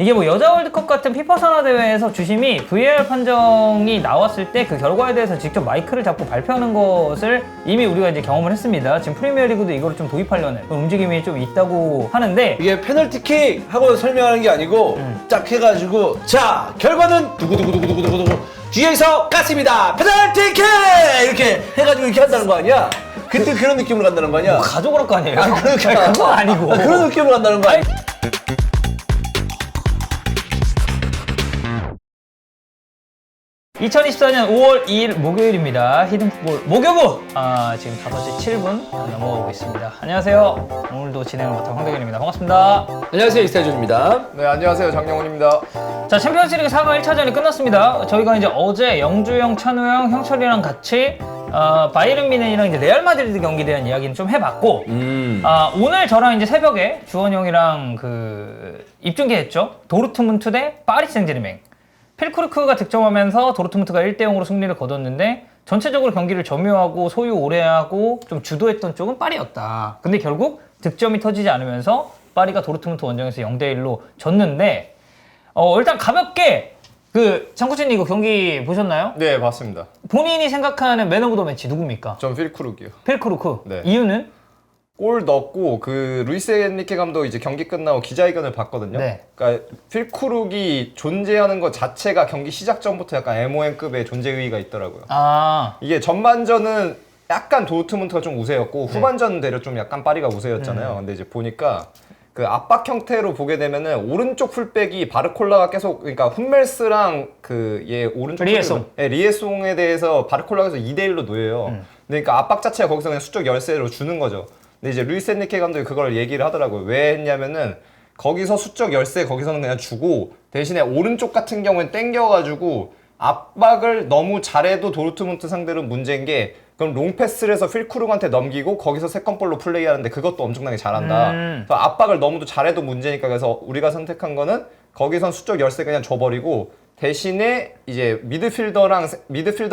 이게 뭐 여자 월드컵 같은 피파 산하 대회에서 주심이 VAR 판정이 나왔을 때 그 결과에 대해서 직접 마이크를 잡고 발표하는 것을 이미 우리가 이제 경험을 했습니다. 지금 프리미어리그도 이걸 좀 도입하려는 그런 움직임이 좀 있다고 하는데 이게 페널티킥 하고 설명하는 게 아니고 딱 해가지고 자 결과는 두구두구두구두구두구 뒤에서 깠습니다 페널티킥 이렇게 해가지고 이렇게 한다는 거 아니야? 그때 그런 느낌으로 간다는 거 아니야? 뭐 가져올 거 아니에요? 그러니까 그건 아니고 그런 느낌으로 간다는 거 아니야? 2024년 5월 2일 목요일입니다. 히든풋볼 목요부! 지금 5시 7분 넘어가고 있습니다. 안녕하세요. 오늘도 진행을 맡은 황대균입니다. 반갑습니다. 안녕하세요 이스타존입니다. 네, 안녕하세요. 장영훈입니다. 자, 챔피언스리그 4강 1차전이 끝났습니다. 저희가 이제 어제 영주형, 찬우형, 형철이랑 같이 바이에른 뮌헨이랑 이제 레알 마드리드 경기에 대한 이야기는 좀 해봤고 오늘 저랑 이제 새벽에 주원 형이랑 입중계했죠. 도르트문트 대 파리 생제르맹. 필크루크가 득점하면서 도르트문트가 1대0으로 승리를 거뒀는데 전체적으로 경기를 점유하고 소유 오래 하고 좀 주도했던 쪽은 파리였다. 근데 결국 득점이 터지지 않으면서 파리가 도르트문트 원정에서 0대1로 졌는데 일단 가볍게 장코치님 이거 경기 보셨나요? 네, 봤습니다. 본인이 생각하는 맨 오브 더 매치 누굽니까? 전 필크룩이요. 필크루크. 네. 이유는? 골 넣고 루이스 엔리케 감독 이제 경기 끝나고 기자회견을 봤거든요. 네. 그러니까 필크룩이 존재하는 것 자체가 경기 시작 전부터 약간 MON급의 존재 의의가 있더라고요. 이게 전반전은 약간 도르트문트가 좀 우세였고 후반전은 대려 좀 약간 파리가 우세였잖아요. 근데 이제 보니까 그 압박 형태로 보게 되면은 오른쪽 풀백이 바르콜라가 계속 그러니까 훈멜스랑 얘 오른쪽 리에송. 리에송에 대해서 바르콜라가 2대1로 놓여요. 그러니까 압박 자체가 거기서 그냥 수적 열세로 주는 거죠. 근데 이제 루이스 엔리케 감독이 그걸 얘기를 하더라고요. 왜 했냐면은 거기서 수적 열세 거기서는 그냥 주고 대신에 오른쪽 같은 경우엔 땡겨가지고 압박을 너무 잘해도 도르트문트 상대로 문제인 게 그럼 롱패스를 해서 필크룩한테 넘기고 거기서 세컨볼로 플레이하는데 그것도 엄청나게 잘한다. 그래서 압박을 너무 잘해도 문제니까 그래서 우리가 선택한 거는 거기선 수적 열세 그냥 줘버리고 대신에 이제 미드필더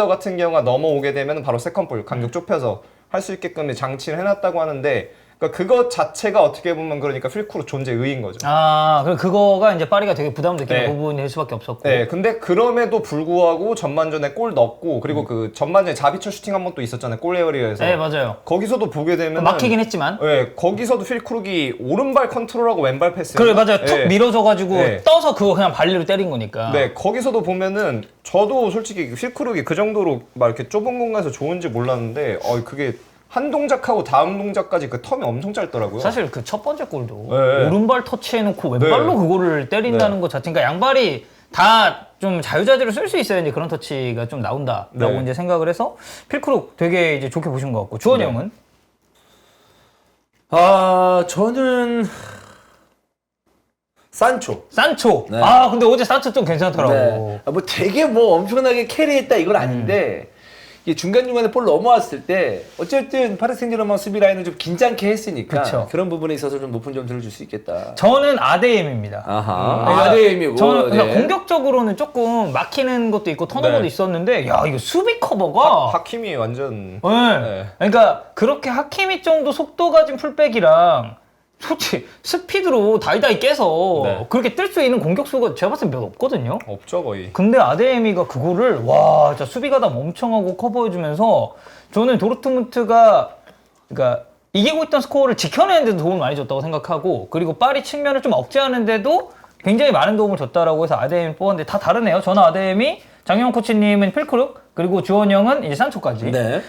같은 경우가 넘어오게 되면 바로 세컨볼 간격 좁혀서 할 수 있게끔 장치를 해놨다고 하는데 그러니까 그것 자체가 어떻게 보면 그러니까 필크룩 존재 의인 거죠. 그럼 그거가 이제 파리가 되게 부담을 느끼는 네. 부분이 될 수밖에 없었고. 네, 근데 그럼에도 불구하고 전반전에 골 넣고 그리고 그 전반전에 자비처 슈팅 한 번 또 있었잖아요. 골 에어리어에서. 네, 맞아요. 거기서도 보게 되면 막히긴 했지만. 네, 거기서도 필크룩이 오른발 컨트롤하고 왼발 패스. 그래, 맞아요. 툭 네. 밀어줘가지고 네. 떠서 그거 그냥 발리로 때린 거니까. 네, 거기서도 보면은 저도 솔직히 필크룩이 그 정도로 막 이렇게 좁은 공간에서 좋은지 몰랐는데 그게 한 동작하고 다음 동작까지 그 텀이 엄청 짧더라고요. 사실 그 첫 번째 골도 네. 오른발 터치해놓고 왼발로 네. 그거를 때린다는 네. 것 자체가 양발이 다 좀 자유자재로 쓸 수 있어야 이제 그런 터치가 좀 나온다라고 네. 이제 생각을 해서 필크룩 되게 이제 좋게 보신 것 같고 주원이 네. 형은? 저는 산초. 산초. 네. 근데 어제 산초 좀 괜찮더라고. 네. 뭐 되게 뭐 엄청나게 캐리했다 이건 아닌데 이게 중간중간에 볼 넘어왔을 때 어쨌든 파리 생제르맹 수비 라인을 좀 긴장케 했으니까 그쵸. 그런 부분에 있어서 좀 높은 점수를 줄 수 있겠다. 저는 아데엠입니다. 아데엠이고. 저는 그러니까 네. 공격적으로는 조금 막히는 것도 있고 턴오버도 네. 있었는데 야 이거 수비 커버가 하킴이 완전 네. 그러니까 그렇게 하키미 정도 속도 가진 풀백이랑 솔직히 스피드로 다이다이 깨서 네. 그렇게 뜰 수 있는 공격수가 제가 봤을 때 몇 없거든요. 없죠 거의. 근데 아데미가 그거를 와 진짜 수비 가담 엄청 하고 커버해주면서 저는 도르트문트가 그러니까 이기고 있던 스코어를 지켜내는 데도 도움을 많이 줬다고 생각하고 그리고 파리 측면을 좀 억제하는데도 굉장히 많은 도움을 줬다라고 해서 아데미 뽑았는데 다 다르네요. 저는 아데미, 장영훈 코치님은 필크룩 그리고 주원 형은 이제 산초까지. 네.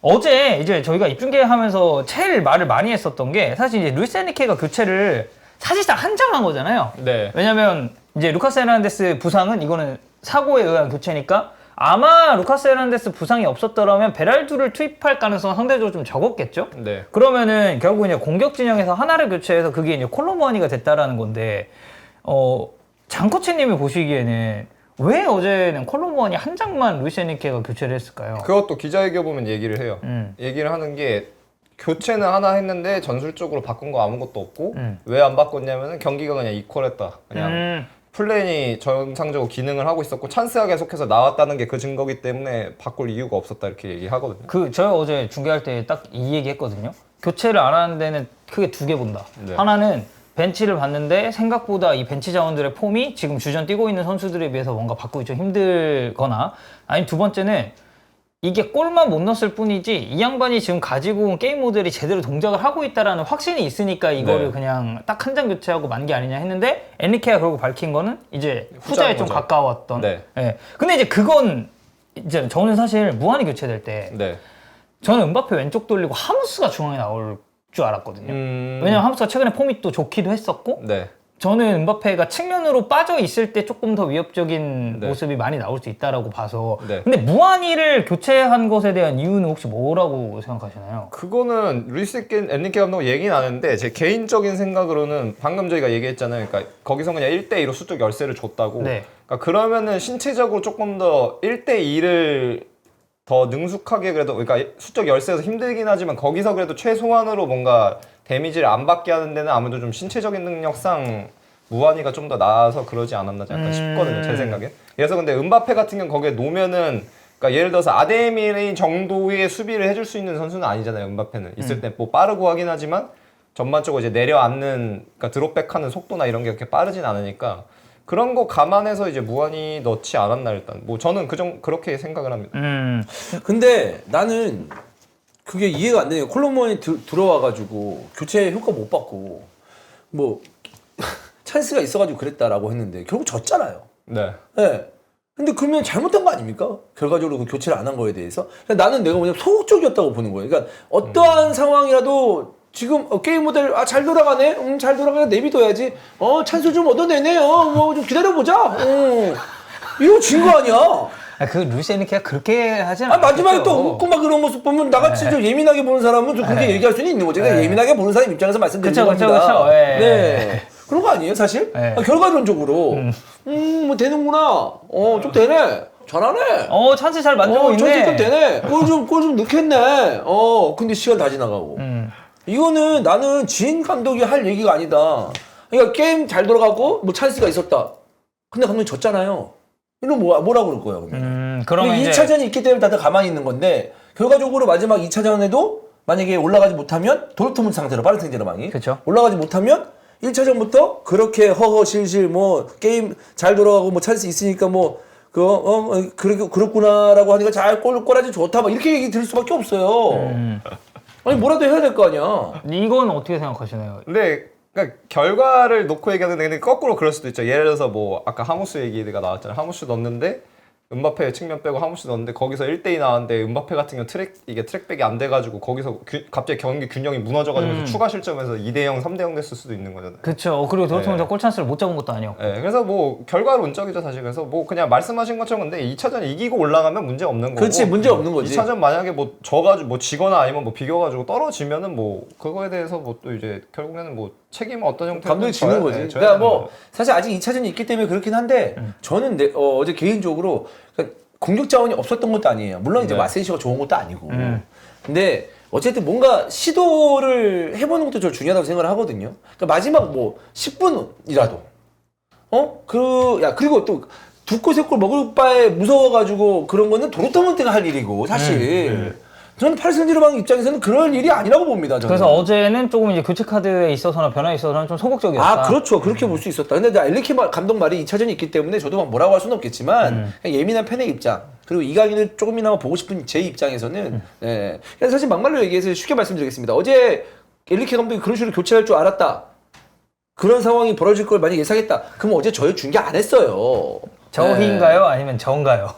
어제 이제 저희가 입중계하면서 제일 말을 많이 했었던 게 사실 이제 루이스 엔리케가 교체를 사실상 한정한 거잖아요. 네. 왜냐면 이제 루카스 헤난데스 부상은 이거는 사고에 의한 교체니까 아마 루카스 헤난데스 부상이 없었더라면 베랄두를 투입할 가능성은 상대적으로 좀 적었겠죠? 네. 그러면은 결국 이제 공격 진영에서 하나를 교체해서 그게 이제 콜로무아니가 됐다라는 건데 장코치님이 보시기에는 왜 어제는 콜로무아니 한 장만 루이스 엔리케가 교체를 했을까요? 그것도 기자회견 보면 얘기를 해요. 얘기를 하는 게 교체는 하나 했는데 전술적으로 바꾼 거 아무것도 없고 왜 안 바꿨냐면은 경기가 그냥 이퀄했다. 그냥 플랜이 정상적으로 기능을 하고 있었고 찬스가 계속해서 나왔다는 게 그 증거기 때문에 바꿀 이유가 없었다 이렇게 얘기하거든요. 저희 어제 중계할 때 딱 이 얘기 했거든요. 교체를 안 하는 데는 크게 두 개 본다. 네. 하나는 벤치를 봤는데 생각보다 이 벤치 자원들의 폼이 지금 주전 뛰고 있는 선수들에 비해서 뭔가 바꾸기 좀 힘들거나, 아니면 두 번째는 이게 골만 못 넣었을 뿐이지 이 양반이 지금 가지고 온 게임 모델이 제대로 동작을 하고 있다라는 확신이 있으니까 이거를 네. 그냥 딱 한 장 교체하고 만 게 아니냐 했는데, 엔리케가 결국 밝힌 거는 이제 후자에 좀 거죠. 가까웠던. 네. 예. 근데 이제 그건 이제 저는 사실 무한히 교체될 때 네. 저는 은바페 왼쪽 돌리고 하무스가 중앙에 나올 줄 알았거든요. 왜냐면 하무스가 최근에 폼이 또 좋기도 했었고, 네. 저는 은바페가 측면으로 빠져 있을 때 조금 더 위협적인 네. 모습이 많이 나올 수 있다라고 봐서. 네. 근데 무한히를 교체한 것에 대한 이유는 혹시 뭐라고 생각하시나요? 그거는 루이스 엔리케 감독 얘기는 안 했는데 제 개인적인 생각으로는 방금 저희가 얘기했잖아요. 그러니까 거기서 그냥 1대2로 수적 열세를 줬다고. 네. 그러니까 그러면은 신체적으로 조금 더 1대2를 더 능숙하게, 그래도 그러니까 수적 열세에서 힘들긴 하지만 거기서 그래도 최소한으로 뭔가 데미지를 안 받게 하는 데는 아무래도 좀 신체적인 능력상 무한히가 좀 더 나아서 그러지 않았나 약간 싶거든요, 제 생각에. 그래서 근데 은바페 같은 경우는 거기에 놓으면은, 그러니까 예를 들어서 아데미레인 정도의 수비를 해줄 수 있는 선수는 아니잖아요, 은바페는. 있을 때 뭐 빠르고 하긴 하지만 전반적으로 이제 내려앉는, 그러니까 드롭백하는 속도나 이런 게 그렇게 빠르진 않으니까 그런 거 감안해서 이제 무한히 넣지 않았나 일단. 뭐 저는 그렇게 생각을 합니다. 근데 나는 그게 이해가 안 되네요. 콜로몬이 들어와가지고 교체 효과 못 받고 뭐 찬스가 있어가지고 그랬다라고 했는데 결국 졌잖아요. 네. 네. 근데 그러면 잘못한 거 아닙니까? 결과적으로 그 교체를 안 한 거에 대해서. 나는 내가 뭐냐면 소극적이었다고 보는 거예요. 그러니까 어떠한 상황이라도 지금 게임 모델 잘 돌아가네. 잘 돌아가네. 내비둬야지. 찬스 좀 얻어내네요. 뭐 좀 기다려보자. 이거 진 거 아니야? 그 루이스 엔리케가 그렇게 하진 않았죠. 마지막에 또 웃고 막 그런 모습 보면 나같이 좀 예민하게 보는 사람은 좀 그렇게 얘기할 수는 있는 거지. 그러니까 예민하게 보는 사람 입장에서 말씀드리는 겁니다. 그쵸. 네. 그런 거 아니에요, 사실? 결과론적으로. 뭐 되는구나. 좀 되네. 잘하네. 찬스 잘 만들고 있네. 찬스 되네. 골 좀 넣겠네. 근데 시간 다 지나가고. 이거는 나는 지인 감독이 할 얘기가 아니다. 그러니까 게임 잘 돌아가고 뭐 찬스가 있었다. 근데 감독이 졌잖아요. 이건 뭐라고 그럴 거예요, 그러면. 그러면 이제 2차전이 있기 때문에 다들 가만히 있는 건데, 결과적으로 마지막 2차전에도 만약에 올라가지 못하면, 도르트문트 상태로, 파리 생제르맹이 그쵸. 올라가지 못하면 1차전부터 그렇게 허허실실 뭐 게임 잘 돌아가고 뭐 찬스 있으니까 뭐 그렇구나라고 하니까 잘 골아지 좋다 막 이렇게 얘기 들을 수밖에 없어요. 아니 뭐라도 해야 될 거 아니야. 이건 어떻게 생각하시나요? 근데 그러니까 결과를 놓고 얘기하는데 근데 거꾸로 그럴 수도 있죠. 예를 들어서 뭐 아까 하무스 얘기가 나왔잖아요. 하무스 넣었는데 은바페 측면 빼고 하무스 넣었는데 거기서 1대2 나왔는데 은바페 같은 경우 트랙백이 안 돼가지고 거기서 갑자기 경기 균형이 무너져가지고 추가 실점에서 2대0, 3대0 됐을 수도 있는 거잖아요. 그렇죠. 그리고 도르트문트가 골 찬스를 못 잡은 것도 아니었고. 네, 그래서 뭐 결과론적이죠 사실. 그래서 뭐 그냥 말씀하신 것처럼 근데 2차전 이기고 올라가면 문제 없는 거고. 그렇지, 문제 없는 거지. 2차전 만약에 뭐 져가지고 뭐 지거나 아니면 뭐 비겨가지고 떨어지면은 뭐 그거에 대해서 뭐 또 이제 결국에는 뭐 책임은 어떤 형태로 감독이 지는 거지. 그러니까 뭐 사실 아직 2차전이 있기 때문에 그렇긴 한데 저는 어제 개인적으로 그러니까 공격 자원이 없었던 것도 아니에요. 물론 이제 네. 마세이시가 좋은 것도 아니고. 근데 어쨌든 뭔가 시도를 해보는 것도 저 중요하다고 생각을 하거든요. 그러니까 마지막 뭐 10분이라도 그리고 또 두 골 세 골 먹을 바에 무서워가지고 그런 거는 도르트문트가 할 일이고 사실. 저는 파리 생제르맹 입장에서는 그럴 일이 아니라고 봅니다. 저는. 그래서 어제는 조금 이제 교체 카드에 있어서나 변화에 있어서는 좀 소극적이었다. 그렇죠. 그렇게 볼 수 있었다. 근데 엘리케 감독 말이 2차전이 있기 때문에 저도 막 뭐라고 할 수는 없겠지만 그냥 예민한 팬의 입장 그리고 이강인을 조금이나마 보고 싶은 제 입장에서는 예. 그래서 사실 막말로 얘기해서 쉽게 말씀드리겠습니다. 어제 엘리케 감독이 그런 식으로 교체할 줄 알았다. 그런 상황이 벌어질 걸 만약 예상했다. 그럼 어제 저희 중계 안 했어요. 저희인가요? 아니면 저인가요?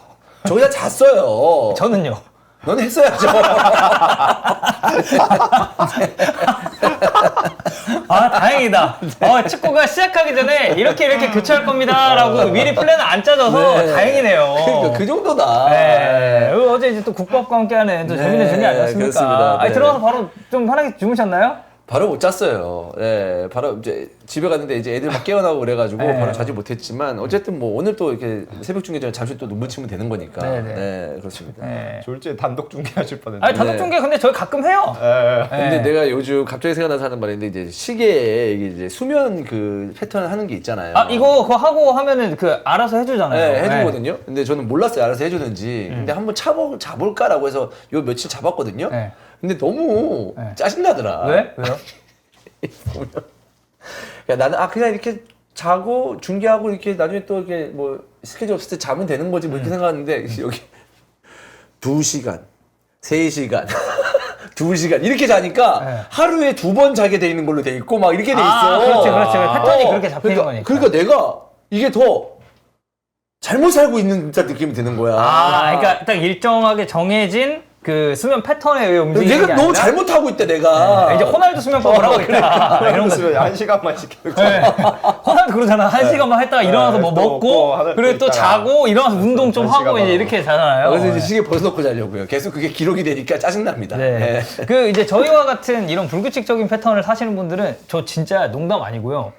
저희 다 잤어요. 저는요. 너는 했어야죠. 다행이다. 축구가 시작하기 전에 이렇게 교체할 겁니다라고 미리 플랜을 안 짜져서 다행이네요. 그러니까 그 정도다. 네. 어제 이제 또 국밥과 함께하는 또 재밌는 전이 아니었습니까? 그렇습니다. 네. 들어가서 바로 좀 편하게 주무셨나요? 바로 못 잤어요. 네, 바로 이제 집에 갔는데 이제 애들 막 깨어나고 그래가지고 바로 자지 못했지만 어쨌든 뭐 오늘 또 이렇게 새벽 중계 전에 잠시 또 눈물 치면 되는 거니까. 네, 그렇습니다. 네. 졸지에 단독 중계하실 뻔했는데. 단독 중계 근데 저희 가끔 해요. 근데 내가 요즘 갑자기 생각나서 하는 말인데 이제 시계에 이게 이제 수면 그 패턴 하는 게 있잖아요. 그거 하고 하면은 알아서 해주잖아요. 네, 해주거든요. 근데 저는 몰랐어요. 알아서 해주는지. 근데 한번 자볼까라고 해서 요 며칠 잡았거든요. 근데 너무 짜증나더라. 왜요? 나는 그냥 이렇게 자고 중계하고 이렇게 나중에 또 이렇게 뭐 스케줄 없을 때 자면 되는 거지 뭐 이렇게 생각하는데 여기 2시간, 3시간, 2시간 이렇게 자니까 네. 하루에 2번 자게 돼 있는 걸로 돼 있고 막 이렇게 돼 있어. 그렇지. 패턴이 그렇게 잡히는 거니까. 그러니까 내가 이게 더 잘못 살고 있는 듯한 느낌이 드는 거야. 그러니까 딱 일정하게 정해진 그 수면 패턴에 의해 움직이는 게 내가 너무 아니라 잘못하고 있다 내가. 이제 호날두 수면법을 하고 있다. 이런 거. 그러면 1시간만 시켜도 네. 호날두 그러잖아. 1시간만 했다가 일어나서 뭐 또 먹고 먹고 하늘 그리고 또 있다가. 자고 일어나서 운동 좀 한 하고 시간 이제 이렇게 자잖아요. 그래서 이제 시계 벗어놓고 자려고요. 계속 그게 기록이 되니까 짜증납니다. 네. 그 이제 저희와 같은 이런 불규칙적인 패턴을 사시는 분들은 저 진짜 농담 아니고요.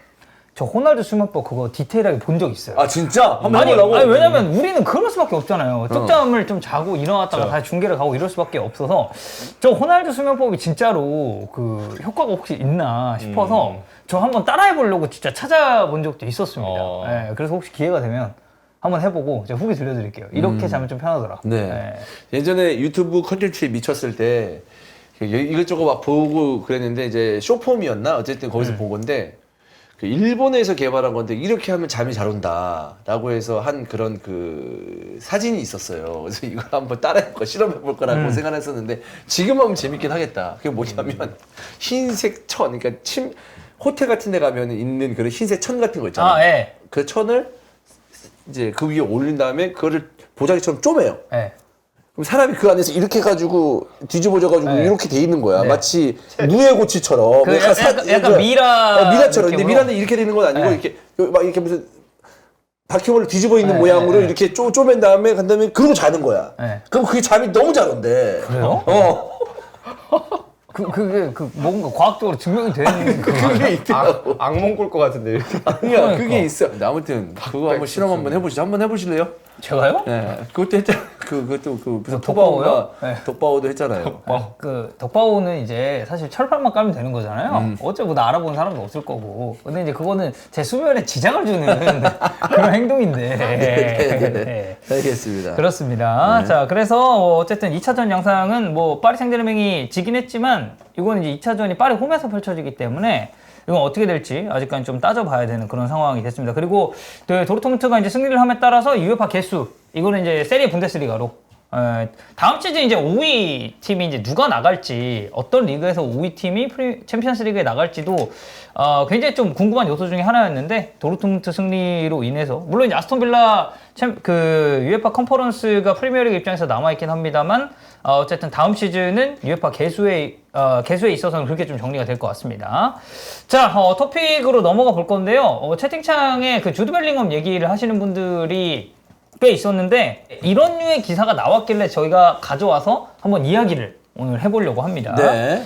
저 호날두 수면법 그거 디테일하게 본 적 있어요. 아 진짜? 한번 아니, 해보려고? 왜냐면 우리는 그럴 수밖에 없잖아요. 쪽잠을 좀 자고 일어났다가 다시 중계를 가고 이럴 수밖에 없어서 저 호날두 수면법이 진짜로 그 효과가 혹시 있나 싶어서 저 한번 따라해 보려고 진짜 찾아본 적도 있었습니다. 네, 그래서 혹시 기회가 되면 한번 해보고 제가 후기 들려드릴게요. 이렇게 자면 좀 편하더라. 네. 예전에 유튜브 컨텐츠에 미쳤을 때 이것저것 막 보고 그랬는데 이제 쇼폼이었나? 어쨌든 거기서 본 건데 그 일본에서 개발한 건데 이렇게 하면 잠이 잘 온다 라고 해서 한 그런 그 사진이 있었어요. 그래서 이걸 한번 따라해볼까 실험해볼 거라고 생각했었는데 지금 하면 재밌긴 하겠다. 그게 뭐냐면 흰색 천, 그러니까 호텔 같은 데 가면 있는 그런 흰색 천 같은 거 있잖아요. 예. 그 천을 이제 그 위에 올린 다음에 그거를 보자기처럼 쪼매요. 예. 그럼 사람이 그 안에서 이렇게 해가지고 뒤집어져가지고 네. 이렇게 돼 있는 거야. 네. 마치 누에고치처럼. 그 약간 미라처럼. 근데 느낌으로. 미라는 이렇게 되는 건 아니고 네. 이렇게 막 이렇게 무슨 바퀴벌레 뒤집어 있는 네, 모양으로 네. 이렇게 쪼맨 다음에 간 다음에 그러고 자는 거야. 네. 그럼 그게 잠이 너무 잘 온대. 그래요? 그게 뭔가 과학적으로 증명이 되는 그게 있더라고. 악몽 꿀 것 같은데 이렇게. 아니야, 그게 있어. 근데 아무튼 그거 한번 실험 한번 해보시죠. 한번 해보실래요? 제가요? 네, 그것도 했잖아. 그것도 그 무슨 덕바오요? 토바오가 네. 덕바오도 했잖아요. 그 덕바오는 이제 사실 철판만 깔면 되는 거잖아요. 어차피 뭐 나 알아보는 사람도 없을 거고. 근데 이제 그거는 제 수면에 지장을 주는 그런 행동인데. 네. 알겠습니다. 그렇습니다. 자, 그래서 어쨌든 2차전 양상은 뭐 파리 생제르맹이 지긴 했지만 이건 이제 2차전이 파리 홈에서 펼쳐지기 때문에 이건 어떻게 될지 아직까지 좀 따져봐야 되는 그런 상황이 됐습니다. 그리고 도르트문트가 이제 승리를 함에 따라서 UEFA 개수 이거는 이제 세리에 분데스리가로 다음 시즌 이제 5위 팀이 이제 누가 나갈지 어떤 리그에서 5위 팀이 챔피언스 리그에 나갈지도 굉장히 좀 궁금한 요소 중에 하나였는데 도르트문트 승리로 인해서 물론 이제 아스톤 빌라 그 UEFA 컨퍼런스가 프리미어리그 입장에서 남아있긴 합니다만 어쨌든 다음 시즌은 UEFA 개수에 있어서는 그렇게 좀 정리가 될 것 같습니다. 자, 토픽으로 넘어가 볼 건데요. 채팅창에 그 주드 벨링엄 얘기를 하시는 분들이 꽤 있었는데 이런 류의 기사가 나왔길래 저희가 가져와서 한번 이야기를 오늘 해보려고 합니다. 네.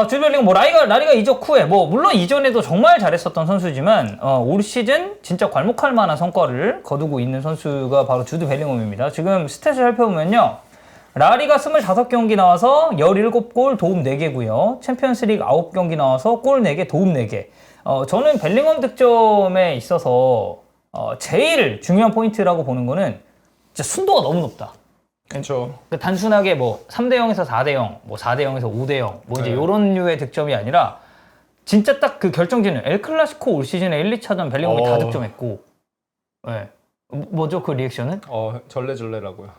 주드 벨링엄 뭐 라리가 이적 후에 뭐 물론 이전에도 정말 잘했었던 선수지만 올 시즌 진짜 괄목할 만한 성과를 거두고 있는 선수가 바로 주드 벨링엄입니다. 지금 스탯을 살펴보면요. 라리가 25경기 나와서 17골 도움 4개고요. 챔피언스리그 9경기 나와서 골 4개 도움 4개. 저는 벨링엄 득점에 있어서 제일 중요한 포인트라고 보는 거는 진짜 순도가 너무 높다. 그렇죠. 그러니까 단순하게 뭐 3대0에서 4대0, 뭐 4대0에서 5대0, 뭐 이제 요런 류의 득점이 아니라 진짜 딱 그 결정지는 엘클라시코 올 시즌에 1, 2차전 벨링엄이 다 득점했고. 네. 뭐죠 그 리액션은? 절레절레라고요.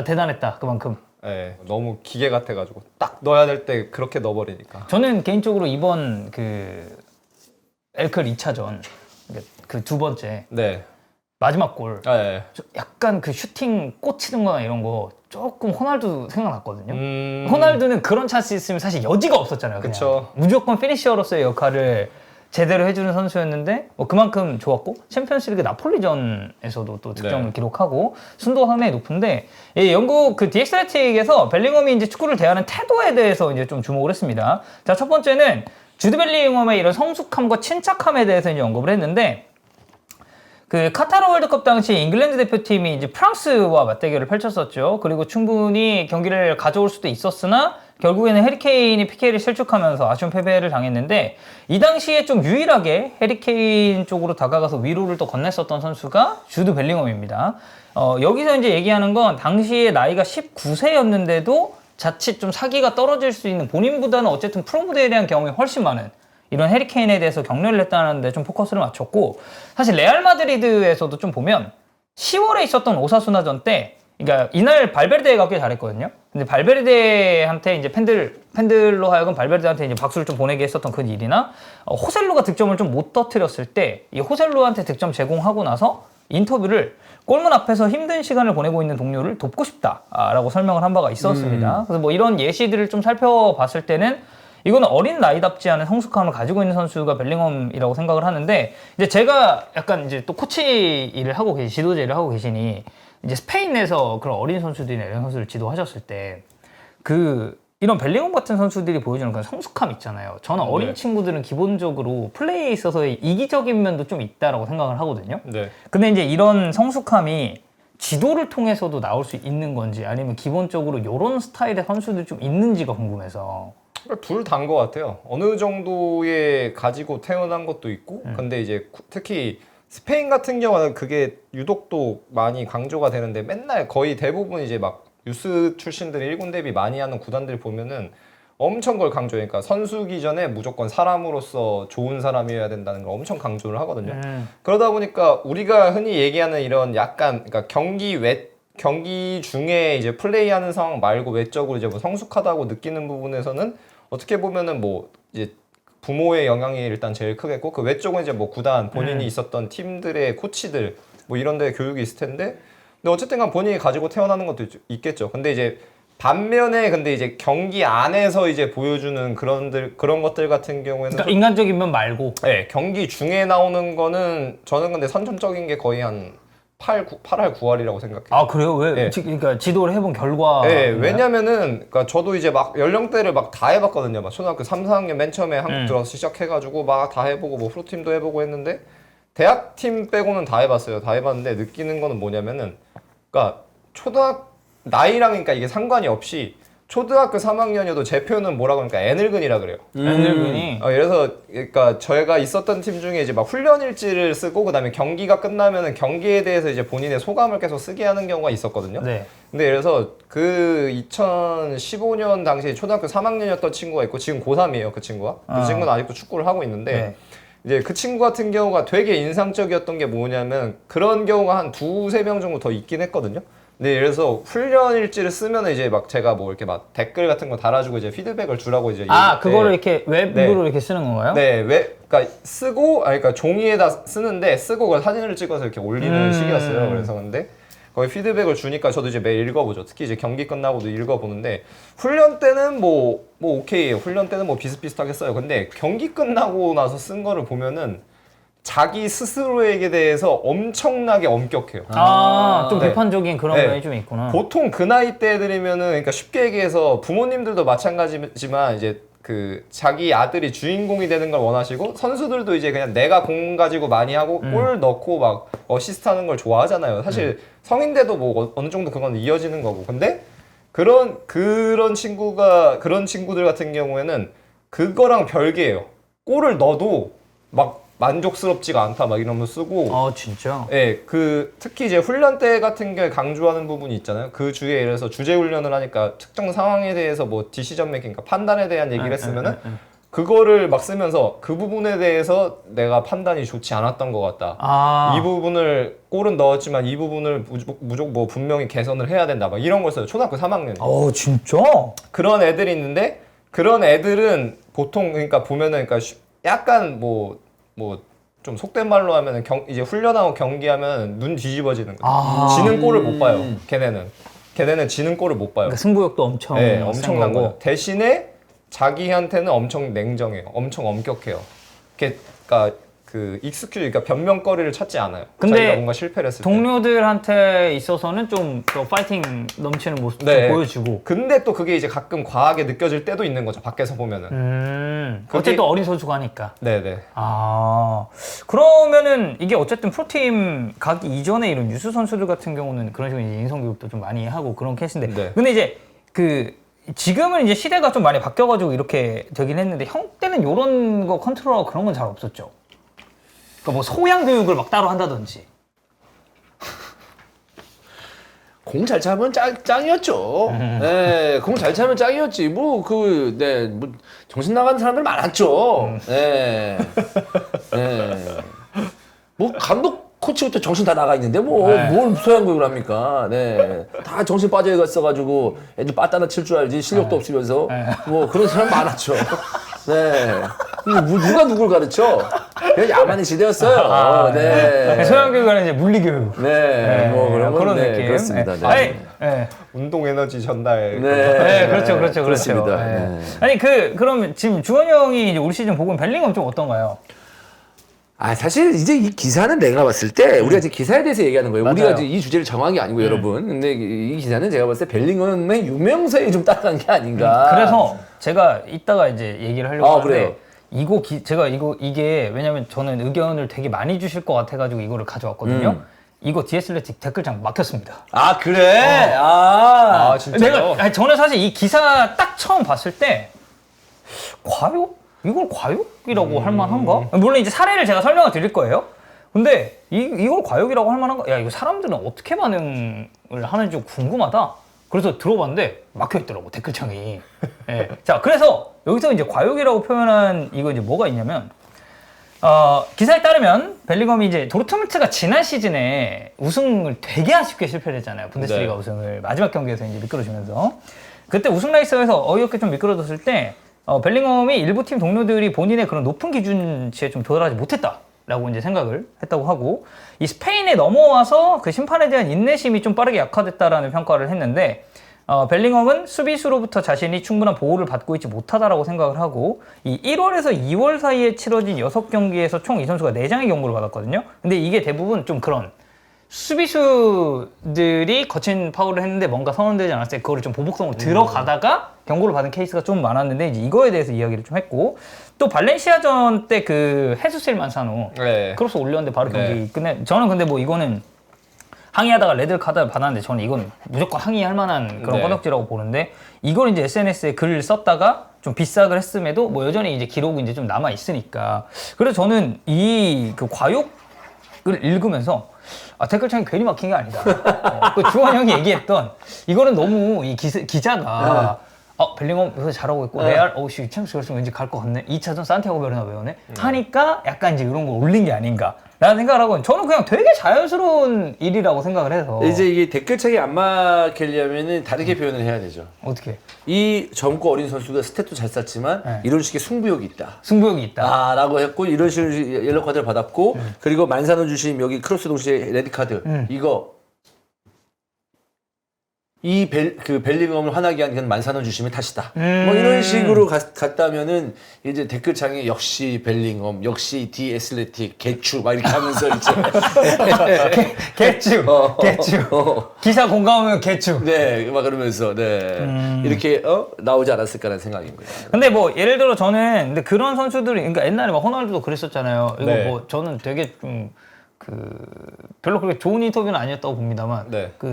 대단했다 그만큼. 네, 너무 기계 같아가지고 딱 넣어야 될 때 그렇게 넣어버리니까. 저는 개인적으로 이번 그 엘클 2차전 그 두 번째 네. 마지막 골 네. 약간 그 슈팅 꽂히는 거나 이런 거 조금 호날두 생각났거든요. 음. 호날두는 그런 찬스 있으면 사실 여지가 없었잖아요. 그냥. 그쵸. 무조건 피니셔로서의 역할을 제대로 해주는 선수였는데 뭐 그만큼 좋았고 챔피언스리그 나폴리전에서도 또 득점을 네. 기록하고 순도가 상당히 높은데 영국 그 디엑스레틱에서 벨링엄이 이제 축구를 대하는 태도에 대해서 이제 좀 주목을 했습니다. 자, 첫 번째는 주드 벨링엄의 이런 성숙함과 침착함에 대해서 이제 언급을 했는데 그 카타르 월드컵 당시 잉글랜드 대표팀이 이제 프랑스와 맞대결을 펼쳤었죠. 그리고 충분히 경기를 가져올 수도 있었으나 결국에는 해리케인이 PK를 실축하면서 아쉬운 패배를 당했는데 이 당시에 좀 유일하게 해리케인 쪽으로 다가가서 위로를 또 건넸었던 선수가 주드 벨링엄입니다. 여기서 이제 얘기하는 건 당시에 나이가 19세였는데도 자칫 좀 사기가 떨어질 수 있는 본인보다는 어쨌든 프로 무대에 대한 경험이 훨씬 많은 이런 해리케인에 대해서 격려를 했다는 데 좀 포커스를 맞췄고, 사실 레알 마드리드에서도 좀 보면 10월에 있었던 오사수나전 때, 그러니까 이날 발베르데가 꽤 잘했거든요. 근데 발베르데한테 이제 팬들로 하여금 발베르데한테 이제 박수를 좀 보내게 했었던 그 일이나, 호셀루가 득점을 좀 못 터뜨렸을 때 이 호셀루한테 득점 제공하고 나서 인터뷰를 골문 앞에서 힘든 시간을 보내고 있는 동료를 돕고 싶다라고 설명을 한 바가 있었습니다. 그래서 뭐 이런 예시들을 좀 살펴봤을 때는 이거는 어린 나이답지 않은 성숙함을 가지고 있는 선수가 벨링엄이라고 생각을 하는데, 이제 제가 약간 이제 또 코치 일을 하고 지도자 일을 하고 계시니 이제 스페인 내에서 그런 어린 선수들이나 이런 선수를 지도하셨을 때 이런 벨링엄 같은 선수들이 보여주는 그런 성숙함 있잖아요. 저는 어린 네. 친구들은 기본적으로 플레이에 있어서의 이기적인 면도 좀 있다라고 생각을 하거든요. 네. 근데 이제 이런 성숙함이 지도를 통해서도 나올 수 있는 건지, 아니면 기본적으로 이런 스타일의 선수들이 좀 있는지가 궁금해서. 둘 다인 것 같아요. 어느 정도의 가지고 태어난 것도 있고, 근데 이제 특히 스페인 같은 경우는 그게 유독 또 많이 강조가 되는데, 맨날 거의 대부분 이제 막 유스 출신들이 1군 데뷔 많이 하는 구단들 보면은 엄청 그걸 강조해. 그러니까 선수기 전에 무조건 사람으로서 좋은 사람이어야 된다는 걸 엄청 강조를 하거든요. 그러다 보니까 우리가 흔히 얘기하는 이런 약간, 그러니까 경기 중에 이제 플레이하는 상황 말고 외적으로 이제 뭐 성숙하다고 느끼는 부분에서는 어떻게 보면은 뭐 이제 부모의 영향이 일단 제일 크겠고, 그 외적은 이제 뭐 구단 본인이 있었던 팀들의 코치들 뭐 이런 데 교육이 있을 텐데, 근데 어쨌든 간 본인이 가지고 태어나는 것도 있겠죠. 근데 이제 반면에 근데 이제 경기 안에서 이제 보여주는 그런 것들 같은 경우에는 그러니까 인간적인 면 말고. 네, 경기 중에 나오는 거는 저는 근데 선천적인 게 거의 한 8할 9할이라고 생각해요. 아, 그래요? 왜? 네. 그러니까 지도를 해본 결과. 네, 왜냐면은, 그러니까 저도 이제 막 연령대를 막 다 해봤거든요. 막 초등학교 3, 4학년 맨 처음에 한국 들어서 시작해가지고 막 다 해보고 뭐 프로팀도 해보고 했는데, 대학팀 빼고는 다 해봤어요. 다 해봤는데 느끼는 거는 뭐냐면은, 그러니까 나이랑 그러니까 이게 상관이 없이 초등학교 3학년이어도 제 표현은 뭐라 그러니까 애늙은이라 그래요. 애늙은이. 그래서 그러니까 저희가 있었던 팀 중에 이제 막 훈련 일지를 쓰고 그다음에 경기가 끝나면은 경기에 대해서 이제 본인의 소감을 계속 쓰게 하는 경우가 있었거든요. 네. 근데 예를 들어서 그 2015년 당시에 초등학교 3학년이었던 친구가 있고 지금 고3이에요, 그 친구가. 그 친구는 아직도 축구를 하고 있는데 네. 이제 그 친구 같은 경우가 되게 인상적이었던 게 뭐냐면 그런 경우가 한 2-3명 정도 더 있긴 했거든요. 네, 그래서 훈련 일지를 쓰면 이제 막 제가 뭐 이렇게 막 댓글 같은 거 달아주고 이제 피드백을 주라고 이제 그거를 이렇게 웹으로 이렇게 쓰는 건가요? 네, 그러니까 그러니까 종이에다 쓰는데 쓰고 그걸 사진을 찍어서 이렇게 올리는 식이었어요. 그래서 근데 거기 피드백을 주니까 저도 이제 매일 읽어보죠. 특히 이제 경기 끝나고도 읽어보는데 훈련 때는 뭐 오케이예요. 훈련 때는 뭐 비슷비슷하게 써요. 근데 경기 끝나고 나서 쓴 거를 보면은 자기 스스로에게 대해서 엄청나게 엄격해요. 좀 네. 비판적인 그런 네. 면이 좀 있구나. 보통 그 나이 때 애들이면은 그러니까 쉽게 얘기해서 부모님들도 마찬가지지만 이제 그 자기 아들이 주인공이 되는 걸 원하시고 선수들도 이제 그냥 내가 공 가지고 많이 하고 골 넣고 막 어시스트 하는 걸 좋아하잖아요. 사실 성인 돼도 뭐 어느 정도 그건 이어지는 거고. 근데 그런 친구들 같은 경우에는 그거랑 별개예요. 골을 넣어도 막 만족스럽지가 않다 막 이러면 쓰고 진짜? 예, 특히 이제 훈련 때 같은 게 강조하는 부분이 있잖아요. 그 주에 예를 들어서 주제 훈련을 하니까 특정 상황에 대해서 뭐 디시전 메이킹, 그러니까 판단에 대한 얘기를 했으면은 그거를 막 쓰면서 그 부분에 대해서 내가 판단이 좋지 않았던 것 같다. 이 부분을 골은 넣었지만 이 부분을 무조건 뭐 분명히 개선을 해야 된다. 막 이런 걸 써요. 초등학교 3학년. 진짜? 그런 애들이 있는데 그런 애들은 보통 그러니까 보면은 그러니까 약간 뭐 좀 속된 말로 하면은 이제 훈련하고 경기하면 눈 뒤집어지는 거예요. 지는 골을 못 봐요. 걔네는 지는 골을 못 봐요. 그러니까 승부욕도 엄청 엄청난 거예요. 대신에 자기한테는 엄청 냉정해요. 엄청 엄격해요. 그러니까 그러니까 변명거리를 찾지 않아요. 근데 자기가 뭔가 실패를 했을 때. 동료들한테 있어서는 좀 더 파이팅 넘치는 모습도 보여주고. 근데 또 그게 이제 가끔 과하게 느껴질 때도 있는 거죠. 밖에서 보면은. 어쨌든 어린 선수가 하니까. 네네. 그러면은 이게 어쨌든 프로팀 가기 이전에 이런 유스 선수들 같은 경우는 그런 식으로 이제 인성교육도 좀 많이 하고 그런 케이스인데. 네. 근데 이제 지금은 이제 시대가 좀 많이 바뀌어가지고 이렇게 되긴 했는데 형 때는 이런 거 컨트롤하고 그런 건 잘 없었죠. 그러니까 뭐 소양 교육을 막 따로 한다든지. 공 잘 차면 짱이었죠. 네, 공 잘 차면 짱이었지. 뭐 정신 나가는 사람들 많았죠. 네, 네. 뭐 감독 코치부터 정신 다 나가 있는데 뭘 소양교육을 합니까? 네, 다 정신 빠져 있어가지고 애들 빠따나 칠 줄 알지 실력도 없으면서 뭐 그런 사람 많았죠. 네, 누가 누굴 가르쳐? 그냥 야만의 시대였어요. 네. 소양교육은 이제 물리교육. 네, 뭐 그런 느낌. 그렇습니다. 네. 아니, 네. 운동 에너지 전달. 네, 그렇죠. 그렇습니다. 네. 네. 아니 그럼 지금 주원이 형이 이제 올 시즌 보고 벨링엄 좀 어떤가요? 사실 이제 이 기사는 내가 봤을 때 우리가 이제 기사에 대해서 얘기하는 거예요. 맞아요. 우리가 이제 이 주제를 정한 게 아니고 여러분. 근데 이 기사는 제가 봤을 때 벨링엄의 유명세에 좀 따라간 게 아닌가. 그래서 제가 이따가 이제 얘기를 하려고 하는데 그래요? 제가 이게 왜냐면 저는 의견을 되게 많이 주실 것 같아가지고 이거를 가져왔거든요. 이거 디에슬레틱 댓글창 막혔습니다. 그래? 진짜요? 저는 사실 이 기사 딱 처음 봤을 때 과욕? 이걸 과욕이라고 할 만한가? 물론 이제 사례를 제가 설명을 드릴 거예요. 근데 이걸 과욕이라고 할 만한가? 야, 이거 사람들은 어떻게 반응을 하는지 궁금하다. 그래서 들어봤는데 막혀있더라고, 댓글창이. 예. 자, 그래서 여기서 이제 과욕이라고 표현한 이거 이제 뭐가 있냐면, 기사에 따르면 벨링엄이 이제 도르트문트가 지난 시즌에 우승을 되게 아쉽게 실패를 했잖아요. 분데스리가 우승을 마지막 경기에서 이제 미끄러지면서. 그때 우승 레이스에서 어이없게 좀 미끄러졌을 때, 벨링엄이 일부 팀 동료들이 본인의 그런 높은 기준치에 좀 도달하지 못했다라고 이제 생각을 했다고 하고, 이 스페인에 넘어와서 그 심판에 대한 인내심이 좀 빠르게 약화됐다라는 평가를 했는데, 벨링엄은 수비수로부터 자신이 충분한 보호를 받고 있지 못하다라고 생각을 하고, 이 1월에서 2월 사이에 치러진 6경기에서 총 이 선수가 4장의 경고를 받았거든요. 근데 이게 대부분 좀 그런 수비수들이 거친 파울을 했는데 뭔가 선언되지 않았을 때 그거를 좀 보복성으로 들어가다가 경고를 받은 케이스가 좀 많았는데, 이제 이거에 대해서 이야기를 좀 했고, 또 발렌시아전 때 그 헤수셀 만사노 크로스 올렸는데 바로 경기 끝내. 저는 근데 뭐 이거는 항의하다가 레드 카드를 받았는데 저는 이건 무조건 항의할 만한 그런 건덕지라고 보는데, 이걸 이제 SNS에 글을 썼다가 좀 비싸게 했음에도 뭐 여전히 이제 기록이 이제 좀 남아 있으니까. 그래서 저는 이 그 과욕을 읽으면서 댓글창이 괜히 막힌 게 아니다. 그 주원 형이 얘기했던 이거는 너무 이 기자가 벨링엄 요새 잘하고 있고 레알 챔스 왠지 갈 것 같네. 2차전 산티아고 베르나베우네 하니까 약간 이제 이런 걸 올린 게 아닌가 라는 생각을 하고, 저는 그냥 되게 자연스러운 일이라고 생각을 해서. 이제 이게 댓글창이 안 막히려면은 다르게 표현을 해야 되죠. 어떻게? 이 젊고 어린 선수가 스탯도 잘 쌌지만 이런 식의 승부욕이 있다. 승부욕이 있다. 라고 했고, 이런 식으로 옐로 카드를 받았고, 그리고 만사노 주심 여기 크로스 동시에 레드 카드. 이거 벨링엄을 화나게 한 건 만사노 주심의 탓이다. 뭐 이런 식으로 갔다면은 이제 댓글창에 역시 벨링엄, 역시 디에슬레틱, 개추 막 이렇게 하면서 이제 개추. 기사 공감하면 개추. 네, 막 그러면서 이렇게 나오지 않았을까라는 생각인 거예요. 근데 뭐 예를 들어 저는 근데 그런 선수들이, 그러니까 옛날에 막 호날두도 그랬었잖아요. 이거 뭐 저는 되게 좀 별로 그렇게 좋은 인터뷰는 아니었다고 봅니다만,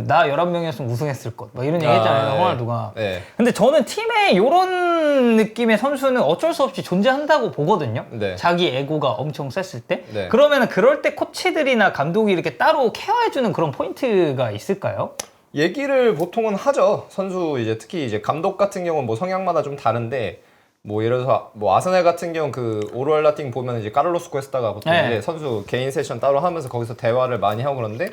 나 11명이었으면 우승했을 것, 막 이런 얘기 했잖아요, 호날두가. 근데 저는 팀에 이런 느낌의 선수는 어쩔 수 없이 존재한다고 보거든요. 자기 에고가 엄청 셌을 때. 그러면은 그럴 때 코치들이나 감독이 이렇게 따로 케어해주는 그런 포인트가 있을까요? 얘기를 보통은 하죠. 선수 이제 특히 이제 감독 같은 경우는 뭐 성향마다 좀 다른데, 뭐 예를 들어서 뭐 아스날 같은 경우 그 오르알라팅 보면 이제 카를로스 쿠에스타가 보통 이제 선수 개인 세션 따로 하면서 거기서 대화를 많이 하고, 그런데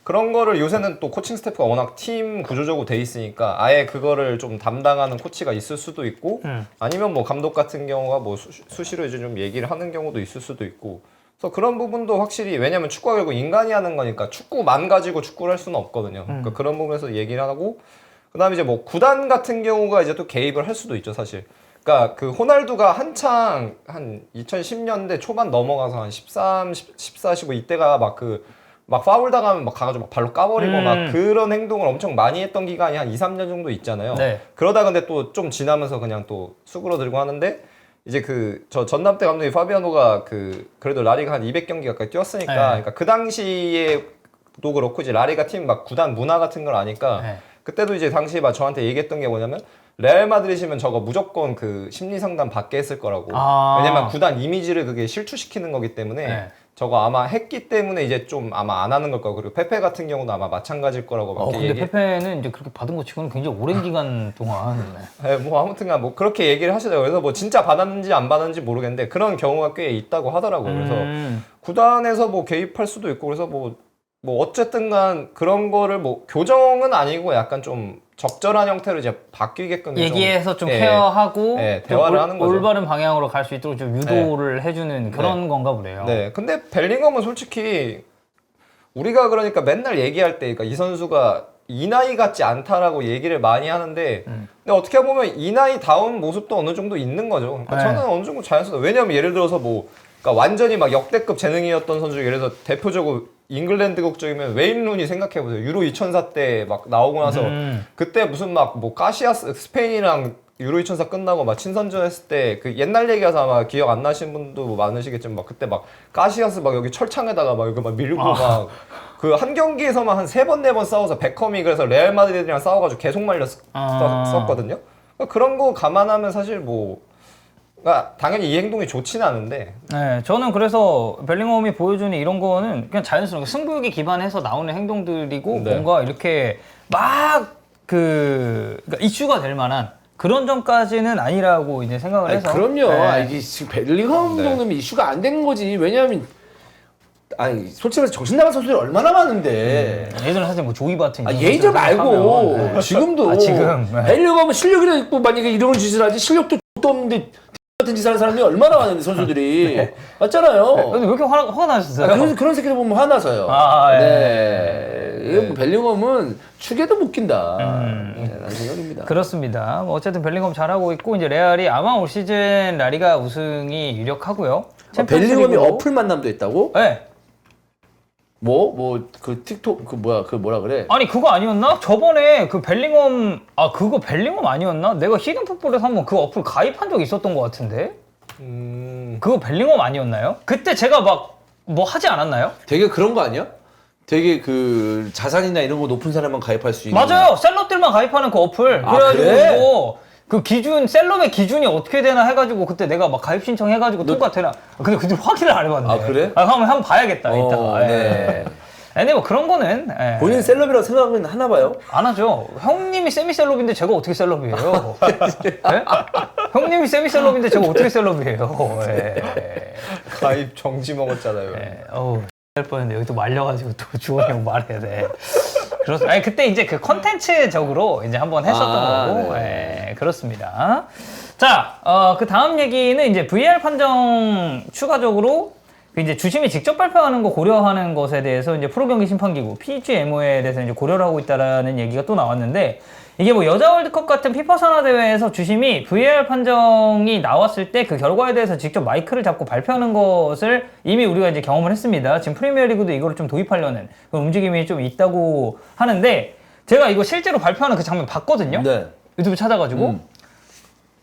그런 거를 요새는 또 코칭 스태프가 워낙 팀 구조적으로 돼 있으니까 아예 그거를 좀 담당하는 코치가 있을 수도 있고, 아니면 뭐 감독 같은 경우가 뭐 수시로 이제 좀 얘기를 하는 경우도 있을 수도 있고. 그래서 그런 부분도 확실히, 왜냐면 축구가 결국 인간이 하는 거니까 축구만 가지고 축구를 할 수는 없거든요. 그러니까 그런 부분에서 얘기를 하고, 그다음에 이제 뭐 구단 같은 경우가 이제 또 개입을 할 수도 있죠, 사실. 그러니까 그 호날두가 한창 한 2010년대 초반 넘어가서 한 13, 14, 15 이때가 막 파울 당하면 막 가가지고 막 발로 까버리고 막 그런 행동을 엄청 많이 했던 기간이 한 2, 3년 정도 있잖아요. 그러다 근데 또 좀 지나면서 그냥 또 수그러들고 하는데, 이제 저 전남 때 감독이 파비아노가 그래도 라리가 한 200경기 가까이 뛰었으니까, 그러니까 그 당시에도 그렇고 이제 라리가 팀 막 구단 문화 같은 걸 아니까, 그때도 이제 당시에 막 저한테 얘기했던 게 뭐냐면, 레알 마드리드면 저거 무조건 그 심리 상담 받게 했을 거라고. 왜냐면 구단 이미지를 그게 실추시키는 거기 때문에 저거 아마 했기 때문에 이제 좀 아마 안 하는 걸 거고 그리고 페페 같은 경우도 아마 마찬가지일 거라고 막 근데 페페는 이제 그렇게 받은 거 치고는 굉장히 오랜 기간 동안 네, 뭐 아무튼간 뭐 그렇게 얘기를 하시더라고요. 그래서 뭐 진짜 받았는지 안 받았는지 모르겠는데 그런 경우가 꽤 있다고 하더라고요. 그래서 구단에서 뭐 개입할 수도 있고 그래서 뭐 어쨌든간 그런 거를 뭐 교정은 아니고 약간 좀 적절한 형태로 이제 바뀌게끔 얘기해서 좀 예, 케어하고 예, 대화를 하는 거죠. 올바른 방향으로 갈 수 있도록 좀 유도를 해주는 그런 건가 보네요. 네, 근데 벨링엄은 솔직히 우리가 그러니까 맨날 얘기할 때, 그러니까 이 선수가 이 나이 같지 않다라고 얘기를 많이 하는데, 근데 어떻게 보면 이 나이 다운 모습도 어느 정도 있는 거죠. 그러니까 네. 저는 어느 정도 자연스러워. 왜냐면 예를 들어서 뭐, 그러니까 완전히 막 역대급 재능이었던 선수, 예를 들어서 대표적으로 잉글랜드 국적이면 웨인 루니 생각해보세요. 유로 2004 때 막 나오고 나서 그때 무슨 막 뭐 카시아스 스페인이랑 유로 2004 끝나고 막 친선전 했을 때 그 옛날 얘기라서 아마 기억 안 나시는 분도 뭐 많으시겠지만 막 그때 막 카시아스 막 여기 철창에다가 막 이거 막 밀고 막 그 한 경기에서만 한 3번 4번 싸워서 베컴이 그래서 레알 마드리드랑 싸워가지고 계속 말렸었거든요. 그런 거 감안하면 사실 뭐 그러니까 당연히 이 행동이 좋지는 않은데 네, 저는 그래서 벨링엄이 보여주는 이런 거는 그냥 자연스러운 승부욕에 기반해서 나오는 행동들이고 네. 뭔가 이렇게 막 그러니까 이슈가 될 만한 그런 점까지는 아니라고 이제 생각을 아니, 해서. 그럼요. 네. 아, 이게 지금 벨링엄 정도면 이슈가 안 된 거지. 왜냐하면 아니 솔직히 말해서 정신 나간 선수들이 얼마나 많은데. 예전에 사실 뭐 조이 바튼 예전 말고 지금도 지금 네. 벨링엄은 실력이라 있고 만약에 이런 짓을 하지 실력도 도 없는데 같은 짓을 하는 사람이 얼마나 많은데 선수들이 맞잖아요. 근데 왜 이렇게 화가 나셨어요? 그런 새끼들 보면 화나서요. 아, 예. 네. 이거 벨링엄은 축에도 못 낀다. 네, 라는 생각입니다. 그렇습니다. 뭐 어쨌든 벨링엄 잘하고 있고 이제 레알이 아마 올 시즌 라리가 우승이 유력하고요. 벨링엄이 어플 만남도 했다고? 네. 그 틱톡 그 뭐라 그래? 아니 그거 아니었나? 저번에 그 벨링엄 그거 벨링엄 아니었나? 내가 히든 풋볼에서 한번 그 어플 가입한 적 있었던 것 같은데 그거 벨링엄 아니었나요? 그때 제가 막 뭐 하지 않았나요? 되게 그런 거 아니야? 되게 그 자산이나 이런 거 높은 사람만 가입할 수 있는. 맞아요. 셀럽들만 가입하는 그 어플. 그래가지고 그래? 이거 그 기준 셀럽의 기준이 어떻게 되나 해가지고 그때 내가 막 가입 신청해가지고 통과되나. 근데 확인을 안 해봤네. 아, 그래? 한번 봐야겠다 이따가. 예. 네. 근데 뭐 그런 거는 예. 본인 셀럽이라고 생각은 하나 봐요? 안 하죠. 형님이 세미셀럽인데 제가 어떻게 셀럽이에요? 예? 형님이 세미셀럽인데 제가 어떻게 셀럽이에요? 예. 가입 정지 먹었잖아요. 예. 어우, 할 뻔했는데 여기 또 말려가지고 또 주원이 형 말해야 돼. 그렇습니다. 아니, 그때 이제 그 컨텐츠적으로 이제 한번 했었던 거고, 네. 예, 그렇습니다. 자, 그 다음 얘기는 이제 VAR 판정 추가적으로 그 이제 주심이 직접 발표하는 거 고려하는 것에 대해서 이제 프로경기 심판기구 PGMO에 대해서 이제 고려를 하고 있다라는 얘기가 또 나왔는데 이게 뭐 여자 월드컵 같은 피파 산하 대회에서 주심이 VAR 판정이 나왔을 때 그 결과에 대해서 직접 마이크를 잡고 발표하는 것을 이미 우리가 이제 경험을 했습니다. 지금 프리미어리그도 이거를 좀 도입하려는 그런 움직임이 좀 있다고 하는데 제가 이거 실제로 발표하는 그 장면 봤거든요. 네. 유튜브 찾아가지고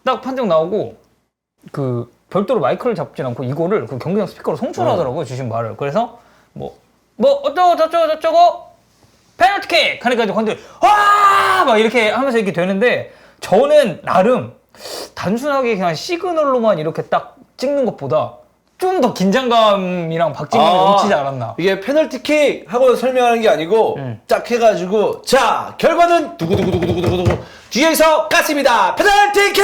딱 판정 나오고 그 별도로 마이크를 잡진 않고 이거를 그 경기장 스피커로 송출하더라고요. 주신 말을. 그래서 뭐 어쩌고 저쩌고 페널티킥 하니까 이제 관중들이 막 이렇게 하면서 이렇게 되는데 저는 나름 단순하게 그냥 시그널로만 이렇게 딱 찍는 것보다 좀 더 긴장감이랑 박진감이 넘치지 않았나. 이게 페널티킥 하고 설명하는 게 아니고 딱 해가지고 자 결과는 두구두구두구두구두구 뒤에서 깠습니다 페널티킥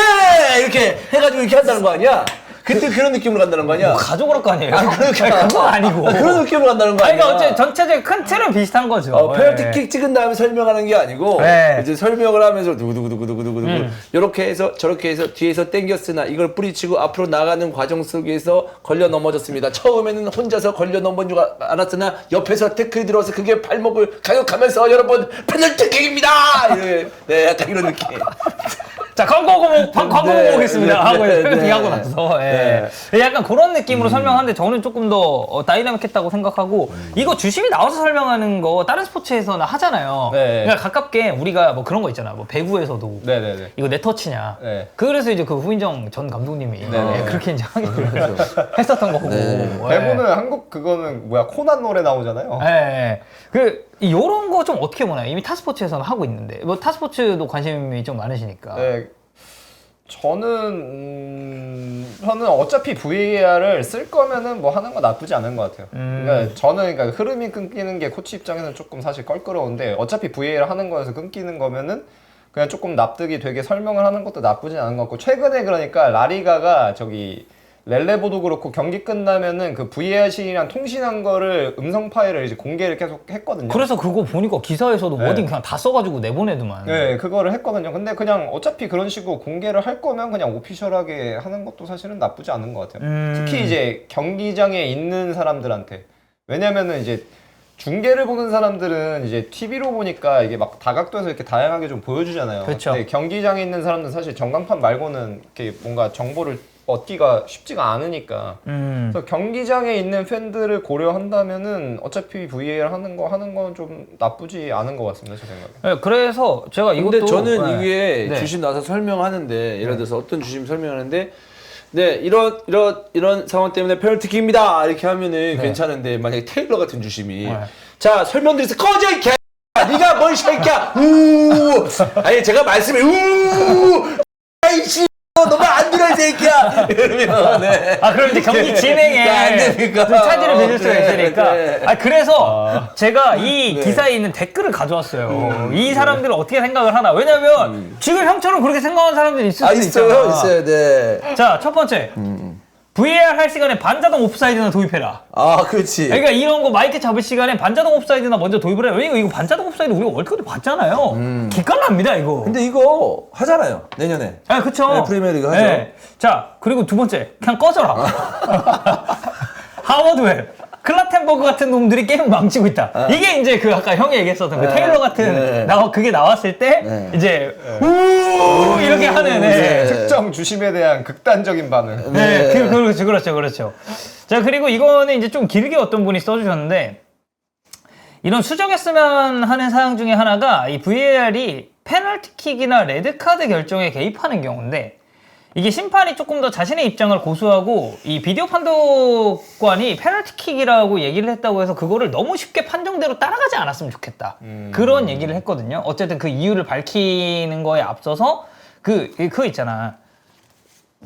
이렇게 해가지고 이렇게 한다는 거 아니야? 그때 그런 느낌으로 간다는 거 아니야? 뭐 가져올 거 아니에요? 그러니까. 그건 아니고. 그런 느낌으로 간다는 거 아니, 아니야? 그러니까 어째 전체적인 큰 틀은 비슷한 거죠. 페널티킥 찍은 다음에 설명하는 게 아니고 네. 이제 설명을 하면서 두구두구두구두구두구 이렇게 해서 저렇게 해서 뒤에서 당겼으나 이걸 뿌리치고 앞으로 나가는 과정 속에서 걸려 넘어졌습니다. 처음에는 혼자서 걸려 넘어진 줄 알았으나 옆에서 태클이 들어와서 그게 발목을 가격하면서 여러분 페널티킥입니다. 네, 약간 이런 느낌. 자, 광고 보고 오겠습니다. 하고 네. 하고 나서. 예. 약간 그런 느낌으로 설명하는데 저는 조금 더 다이나믹했다고 생각하고 이거 주심이 나와서 설명하는 거 다른 스포츠에서는 하잖아요. 네. 그러니까 가깝게 우리가 뭐 그런 거 있잖아. 뭐 배구에서도 네네네. 이거 내 터치냐. 네. 그래서 이제 그 후인정 전 감독님이 네. 예, 그렇게 이제 하기로 했었던 거고. 배구는 한국 그거는 뭐야 코난 노래 나오잖아요. 예. 요런 거 좀 어떻게 보나요? 이미 타스포츠에서는 하고 있는데 뭐 타스포츠도 관심이 좀 많으시니까. 네. 저는 어차피 VAR을 쓸 거면은 뭐 하는 거 나쁘지 않은 것 같아요. 그러니까 저는 그러니까 흐름이 끊기는 게 코치 입장에서는 조금 사실 껄끄러운데 어차피 VAR 하는 거에서 끊기는 거면은 그냥 조금 납득이 되게 설명을 하는 것도 나쁘진 않은 것 같고 최근에 그러니까 라리가가 저기 렐레보도 그렇고 경기 끝나면은 그 VAR실이랑 통신한 거를 음성 파일을 이제 공개를 계속 했거든요. 그래서 그거 보니까 기사에서도 네. 워딩 그냥 다 써가지고 내보내더만. 네, 그거를 했거든요. 근데 그냥 어차피 그런 식으로 공개를 할 거면 그냥 오피셜하게 하는 것도 사실은 나쁘지 않은 것 같아요. 특히 이제 경기장에 있는 사람들한테. 왜냐면은 이제 중계를 보는 사람들은 이제 TV로 보니까 이게 막 다각도에서 이렇게 다양하게 좀 보여주잖아요. 그렇죠. 근데 경기장에 있는 사람들은 사실 전광판 말고는 이렇게 뭔가 정보를 얻기가 쉽지가 않으니까. 그래서 경기장에 있는 팬들을 고려한다면은 어차피 VAR 하는 건 좀 나쁘지 않은 것 같습니다, 제 생각에. 네, 그래서 제가 이것도 근데 저는 네. 이게 네. 주심 나서 설명하는데 예를 들어서 어떤 주심 설명하는데 네 이런 상황 때문에 페널티킥입니다 이렇게 하면은 괜찮은데 만약에 테일러 같은 주심이 자 설명드려서 꺼져 이 개 네가 뭘 새끼야 우 아니 제가 말씀을 우 아이씨 너무 안 들어 이 새끼야 이러면 네. 아 그럼 이제 경기 진행에 안 되니까. 좀 차질을 빚을 수가 네, 있으니까. 네. 아 그래서 제가 이 기사에 있는 댓글을 가져왔어요. 이 사람들은 어떻게 생각을 하나? 왜냐면 지금 형처럼 그렇게 생각하는 사람들이 있을 수도 있잖아. 있어요 네. 자, 첫 번째. VAR 할 시간에 반자동 옵사이드나 도입해라. 아 그렇지. 그러니까 이런 거 마이크 잡을 시간에 반자동 옵사이드나 먼저 도입을 해요. 왜냐면 이거 반자동 옵사이드 우리가 월드컵 때 봤잖아요. 기깔납니다, 이거. 근데 이거 하잖아요 내년에. 아, 그쵸. 네, 프리미어리그 하죠. 자, 그리고 두 번째. 그냥 꺼져라. 하워드 웹. 클라텐버그 같은 놈들이 게임을 망치고 있다. 이게 이제 그 아까 형이 얘기했었던 그 테일러 같은 그게 나왔을 때 이제 우 이렇게 하는 특정 주심에 대한 극단적인 반응. 그렇죠. 자, 그리고 이거는 이제 좀 길게 어떤 분이 써주셨는데 이런 수정했으면 하는 사항 중에 하나가 이 VAR이 페널티킥이나 레드카드 결정에 개입하는 경우인데 이게 심판이 조금 더 자신의 입장을 고수하고 이 비디오 판독관이 페널티킥이라고 얘기를 했다고 해서 그거를 너무 쉽게 판정대로 따라가지 않았으면 좋겠다. 그런 얘기를 했거든요. 어쨌든 그 이유를 밝히는 거에 앞서서 그거 있잖아.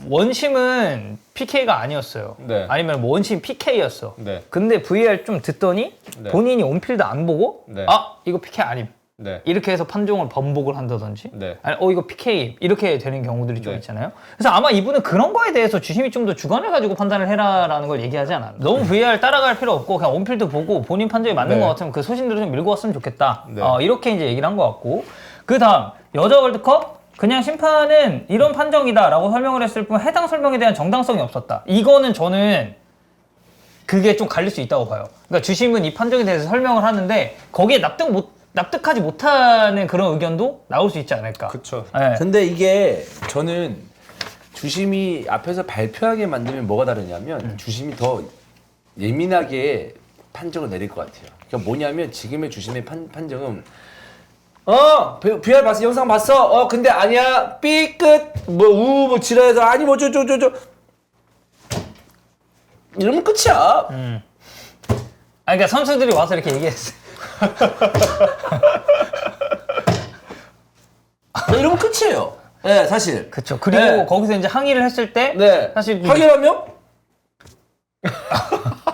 원심은 PK가 아니었어요. 네. 아니면 뭐 원심 PK였어. 네. 근데 VAR 좀 듣더니 네. 본인이 온필드 안 보고 네. 아 이거 PK 아님. 네. 이렇게 해서 판정을 번복을 한다든지 네. 아니 이거 PK 이렇게 되는 경우들이 좀 네. 있잖아요. 그래서 아마 이분은 그런 거에 대해서 주심이 좀 더 주관해가지고 판단을 해라라는 걸 얘기하지 않았나. 너무 VAR 따라갈 필요 없고 그냥 온필드 보고 본인 판정이 맞는 네. 것 같으면 그 소신대로 좀 밀고 왔으면 좋겠다. 네. 이렇게 이제 얘기를 한 것 같고 그 다음 여자 월드컵 그냥 심판은 이런 판정이다라고 설명을 했을 뿐 해당 설명에 대한 정당성이 없었다. 이거는 저는 그게 좀 갈릴 수 있다고 봐요. 그러니까 주심은 이 판정에 대해서 설명을 하는데 거기에 납득하지 못하는 그런 의견도 나올 수 있지 않을까. 그쵸. 네. 근데 이게 저는 주심이 앞에서 발표하게 만들면 뭐가 다르냐면 주심이 더 예민하게 판정을 내릴 것 같아요. 그러니까 뭐냐면 지금의 주심의 판정은 VR 봤어 영상 봤어 근데 아니야 삐끗 뭐 지랄해서 아니 뭐 저저저저 이러면 끝이야. 그러니까 선수들이 와서 이렇게 얘기했어. 이러면 끝이에요. 네 사실. 그렇죠. 그리고 네. 거기서 이제 항의를 했을 때 네. 사실 하기라면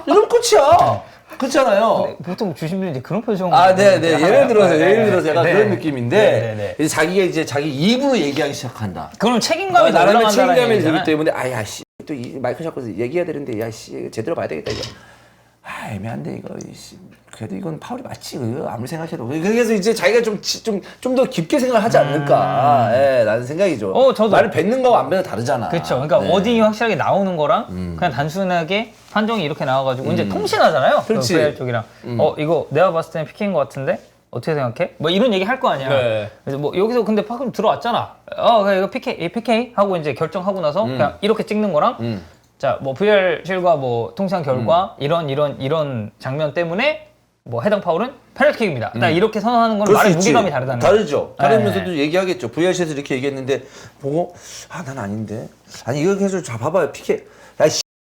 이러면 끝이야. 그렇잖아요. 보통 주심들이 이제 그런 표정. 네네. 예를 들어서 약간 네. 그런 느낌인데 네. 이제 자기가 이제 자기 입으로 얘기하기 시작한다. 그럼 책임감이 더 나라면 올라간다는 책임감이 얘기잖아요. 들기 때문에 씨 또 이 마이크 잡고 얘기해야 되는데 야씨 제대로 봐야 되겠다 이거. 애매한데 이거 그래도 이건 파울이 맞지 아무리 생각해도 그래서 이제 자기가 좀 더 깊게 생각을 하지 않을까 라는 생각이죠. 저도. 말을 뱉는 거하고 안 뱉는 거 다르잖아. 그렇죠. 그러니까 네. 워딩이 확실하게 나오는 거랑 그냥 단순하게 판정이 이렇게 나와가지고 이제 통신하잖아요. 그렇지. 그 VAR 쪽이랑. 이거 내가 봤을 때는 PK인 것 같은데 어떻게 생각해? 뭐 이런 얘기 할 거 아니야. 네. 그래서 뭐 여기서 근데 방금 들어왔잖아. 그래, 이거 PK 하고 이제 결정하고 나서 그냥 이렇게 찍는 거랑 자, 뭐 VAR실과 뭐 통상 결과 이런 장면 때문에 뭐 해당 파울은 페널티킥입니다. 딱 이렇게 선언하는 건 말의 무게감이 다르다는 거예요. 다르죠. 다르면서도 얘기하겠죠. VRC에서 이렇게 얘기했는데 보고 난 아닌데. 아니 이거 계속 봐봐요. PK. 야 이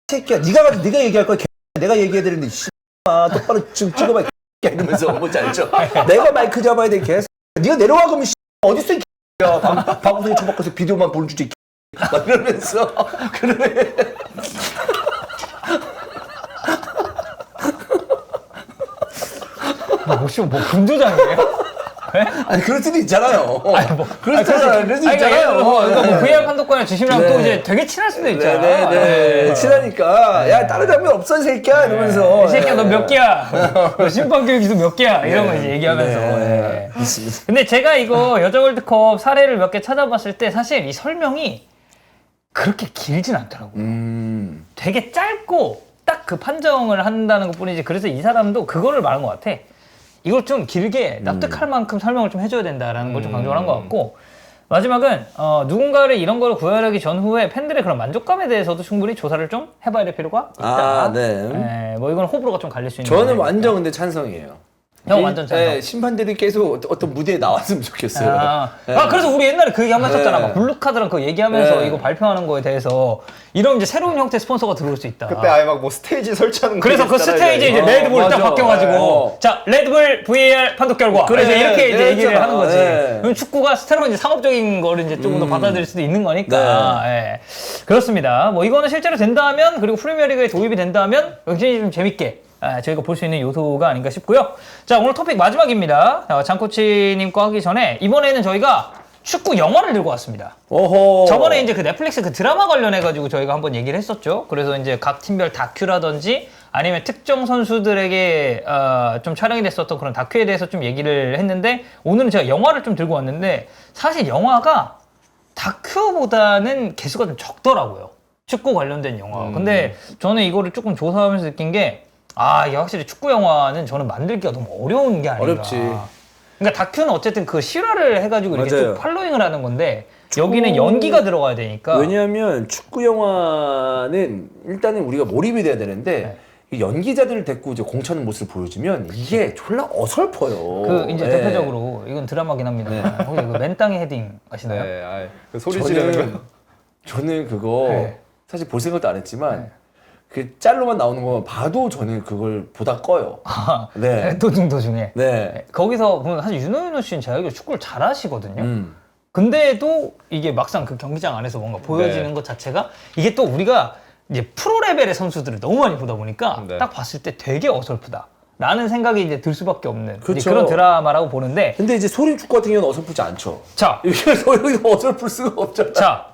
새끼야. 네가 얘기할 거야. 내가 얘기해야 되는데 똑바로 찍어봐. 이러면서 뭔지 알죠? 내가 마이크 잡아야 돼. 네가 내려와 그러면 어딨어 이 야 방송에 처박혀서 비디오만 보여주지. 막 이러면서 그래. 혹시 뭐 금조장이에요? 아니 그럴 수도 있잖아요. 그럴 수도 그러니까 있잖아요. 뭐 VR 판독관의 주심이랑 네. 또 이제 되게 친할 수도 있잖아. 네네네. 친하니까 야 다른 장면 없어 이 새끼야 이러면서. 이 새끼야 너 몇 개야? 너 심판 교육기도 몇 개야? 이런 거 이제 얘기하면서. 네. 근데 제가 이거 여자 월드컵 사례를 몇 개 찾아봤을 때 사실 이 설명이 그렇게 길진 않더라고요. 되게 짧고 딱 그 판정을 한다는 것 뿐이지. 그래서 이 사람도 그거를 말한 것 같아. 이걸 좀 길게 납득할 만큼 설명을 좀 해줘야 된다라는 걸 좀 강조를 한 것 같고, 마지막은 누군가를 이런 걸 구현하기 전후에 팬들의 그런 만족감에 대해서도 충분히 조사를 좀 해봐야 될 필요가 있다. 아, 네. 네, 뭐 이건 호불호가 좀 갈릴 수 있는. 저는 부분이니까. 완전 근데 찬성이에요. 형 완전 찬성. 네, 심판들이 계속 어떤 무대에 나왔으면 좋겠어요. 네. 그래서 우리 옛날에 그 얘기 한번 했었잖아. 네. 막 블루카드랑 그거 얘기하면서 네. 이거 발표하는 거에 대해서 이런 이제 새로운 형태의 스폰서가 들어올 수 있다. 그때 아예 막 뭐 스테이지 설치하는 거 그래서 그 있잖아요, 스테이지 이제 어, 레드불 딱 맞아. 바뀌어가지고 자 레드불 VAR 판독 결과 그래, 그래서 이렇게 이제 네, 얘기를 했잖아. 하는 거지. 네. 그럼 축구가 새로운 이제 상업적인 거를 이제 조금 더 받아들일 수도 있는 거니까. 예. 그렇습니다. 뭐 이거는 실제로 된다면 그리고 프리미어리그에 도입이 된다면 굉장히 좀 재밌게 저희가 볼 수 있는 요소가 아닌가 싶고요. 자 오늘 토픽 마지막입니다. 장코치님 거 하기 전에 이번에는 저희가 축구 영화를 들고 왔습니다. 오호. 저번에 이제 그 넷플릭스 그 드라마 관련해가지고 저희가 한번 얘기를 했었죠. 그래서 이제 각 팀별 다큐라든지 아니면 특정 선수들에게 좀 촬영이 됐었던 그런 다큐에 대해서 좀 얘기를 했는데 오늘은 제가 영화를 좀 들고 왔는데 사실 영화가 다큐보다는 개수가 좀 적더라고요. 축구 관련된 영화. 근데 저는 이거를 조금 조사하면서 느낀 게 이게 확실히 축구 영화는 저는 만들기가 너무 어려운 게 아닌가. 어렵지. 그러니까 다큐는 어쨌든 그 실화를 해가지고 이렇게 맞아요. 쭉 팔로잉을 하는 건데 여기는 연기가 들어가야 되니까. 왜냐하면 축구 영화는 일단은 우리가 몰입이 돼야 되는데 이 연기자들을 데리고 이제 공차는 모습을 보여주면 이게 졸라 어설퍼요. 그 이제 네. 대표적으로 이건 드라마긴 합니다. 혹시 그 맨땅에 헤딩 아시나요? 네, 아예 그 소리 지르는 거. 저는 그거 네. 사실 볼 생각도 안 했지만 그 짤로만 나오는 거 봐도 저는 그걸 보다 꺼요. 네. 도중에. 네. 거기서 보면 사실 윤호윤호 씨는 제가 알기로 축구를 잘하시거든요. 근데도 이게 막상 그 경기장 안에서 뭔가 보여지는 네. 것 자체가 이게 또 우리가 이제 프로 레벨의 선수들을 너무 많이 보다 보니까 네. 딱 봤을 때 되게 어설프다. 라는 생각이 이제 들 수밖에 없는 이제 그쵸. 그런 드라마라고 보는데 근데 이제 소림 축구 같은 경우는 어설프지 않죠. 자, 여기서 어설플 수가 없잖아. 자,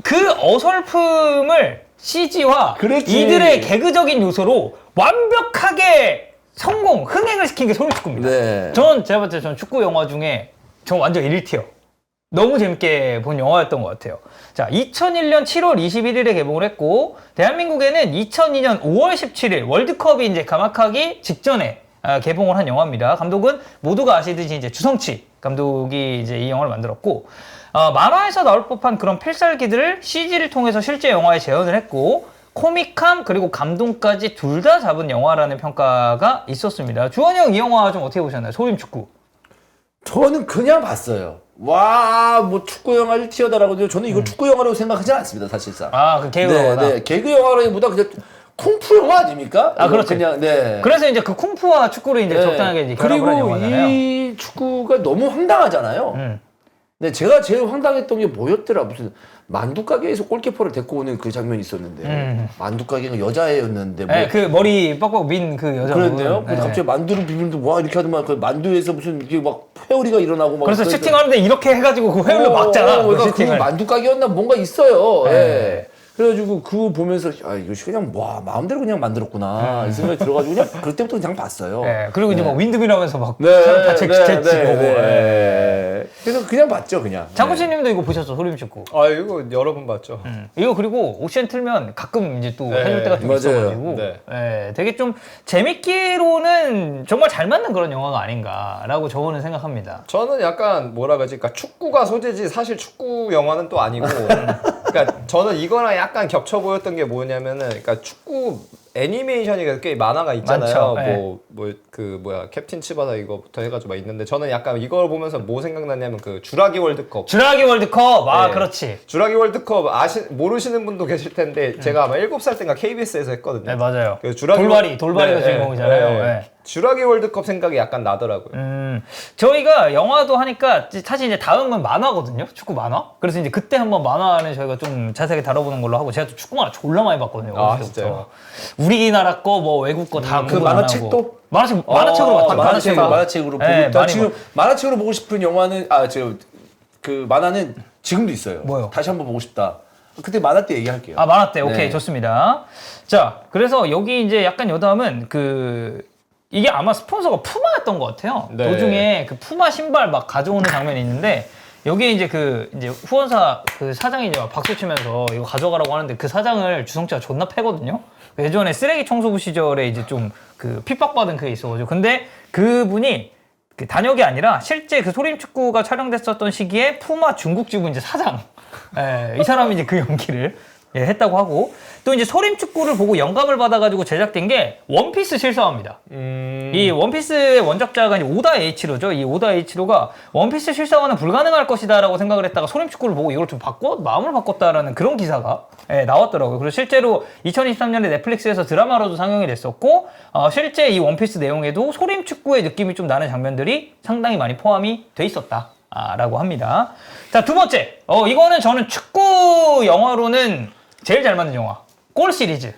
그 어설픔을 CG와 그렇지. 이들의 개그적인 요소로 완벽하게 흥행을 시킨 게 소림축구입니다. 네. 제가 봤을 때 전 축구 영화 중에 전 완전 1티어. 너무 재밌게 본 영화였던 것 같아요. 자, 2001년 7월 21일에 개봉을 했고, 대한민국에는 2002년 5월 17일 월드컵이 이제 개막하기 직전에 개봉을 한 영화입니다. 감독은 모두가 아시듯이 이제 주성치 감독이 이제 이 영화를 만들었고, 만화에서 나올 법한 그런 필살기들을 CG를 통해서 실제 영화에 재현을 했고, 코믹함 그리고 감동까지 둘 다 잡은 영화라는 평가가 있었습니다. 주원이 형 이 영화 좀 어떻게 보셨나요? 소림축구. 저는 그냥 봤어요. 와, 뭐 축구 영화 1티어다라고 저는 이걸 축구 영화라고 생각하지 않습니다, 사실상. 그 개그 네, 영화. 네. 개그 영화라기보다 그냥 쿵푸 영화 아닙니까? 이거 그렇지. 그냥 네. 그래서 이제 그 쿵푸와 축구를 이제 네. 적당하게 이제 결합을 한 그리고 영화잖아요. 이 축구가 너무 황당하잖아요. 근데 제가 제일 황당했던 게 뭐였더라? 무슨 만두 가게에서 골키퍼를 데리고 오는 그 장면이 있었는데 만두 가게가 여자애였는데 뭐 네, 그 머리 뻑뻑 민 그 여자. 그랬네요. 근데 갑자기 만두를 비비는데 와 이렇게 하더만 그 만두에서 무슨 이게 막 회오리가 일어나고 막 그래서 그래서- 슈팅하는데 이렇게 해가지고 그 회오리를 막잖아. 그 그러니까 그 슈팅을. 만두 가게였나 뭔가 있어요. 네. 예. 그래가지고 그거 보면서 이거 그냥 와 마음대로 그냥 만들었구나 이 생각이 들어가지고 그냥 그때부터 그냥 봤어요. 네, 그리고 이제 막 윈드밀하면서 막 네, 사람 다 채치고. 네. 그래서 그냥 봤죠 그냥. 장구치님도 이거 보셨죠? 소림축구. 이거 여러 번 봤죠. 이거 그리고 옵션 틀면 가끔 이제 또 네, 해줄 때가 좀 맞아요. 있어가지고 네. 되게 좀 재밌기로는 정말 잘 맞는 그런 영화가 아닌가라고 저는 생각합니다. 저는 약간 뭐라 그러지? 그러니까 축구가 소재지 사실 축구 영화는 또 아니고. 그러니까 저는 이거랑 약간 겹쳐 보였던 게 뭐냐면은, 그러니까 축구 애니메이션이 꽤 만화가 있잖아요. 많죠. 캡틴 치바다 이거부터 해가지고 막 있는데 저는 약간 이걸 보면서 뭐 생각났냐면 그 주라기 월드컵. 주라기 월드컵. 네. 그렇지. 주라기 월드컵 모르시는 분도 계실 텐데 제가 아마 7살 때인가 KBS에서 했거든요. 네, 맞아요. 그 돌발이가 주인공이잖아요. 네. 쥬라기 월드컵 생각이 약간 나더라고요. 저희가 영화도 하니까 사실 이제 다음은 만화거든요. 축구 만화. 그래서 이제 그때 한번 만화는 저희가 좀 자세하게 다뤄보는 걸로 하고 제가 또 축구 만화 졸라 많이 봤거든요. 아, 어릴 때부터. 진짜요? 우리나라 거 뭐 외국 거 다 그 만화책도? 만화책으로 봤죠. 만화책으로 보고 네, 나 많이 지금 만화책으로 보고 싶은 영화는 그 만화는 지금도 있어요. 뭐요? 다시 한번 보고 싶다. 그때 만화 때 얘기할게요. 아, 만화 때. 오케이, 네. 좋습니다. 자, 그래서 여기 이제 약간 여담은 이게 아마 스폰서가 푸마였던 것 같아요. 네. 도중에 그 푸마 신발 막 가져오는 장면이 있는데 여기에 이제 이제 후원사 그 사장이 이제 막 박수 치면서 이거 가져가라고 하는데 그 사장을 주성치가 존나 패거든요. 예전에 쓰레기 청소부 시절에 이제 좀 그 핍박받은 그게 있어가지고. 근데 그분이 그 단역이 아니라 실제 그 소림축구가 촬영됐었던 시기에 푸마 중국지부 이제 사장. 이 사람이 이제 그 연기를 했다고 하고 또 이제 소림축구를 보고 영감을 받아가지고 제작된 게 원피스 실사화입니다. 이 원피스의 원작자가 이제 오다 에이치로죠. 이 오다 에이치로가 원피스 실사화는 불가능할 것이다라고 생각을 했다가 소림축구를 보고 이걸 좀 마음을 바꿨다라는 그런 기사가 나왔더라고요. 그리고 실제로 2023년에 넷플릭스에서 드라마로도 상영이 됐었고 실제 이 원피스 내용에도 소림축구의 느낌이 좀 나는 장면들이 상당히 많이 포함이 돼 있었다라고 합니다. 자, 두 번째. 이거는 저는 축구 영화로는 제일 잘 맞는 영화. 골 시리즈.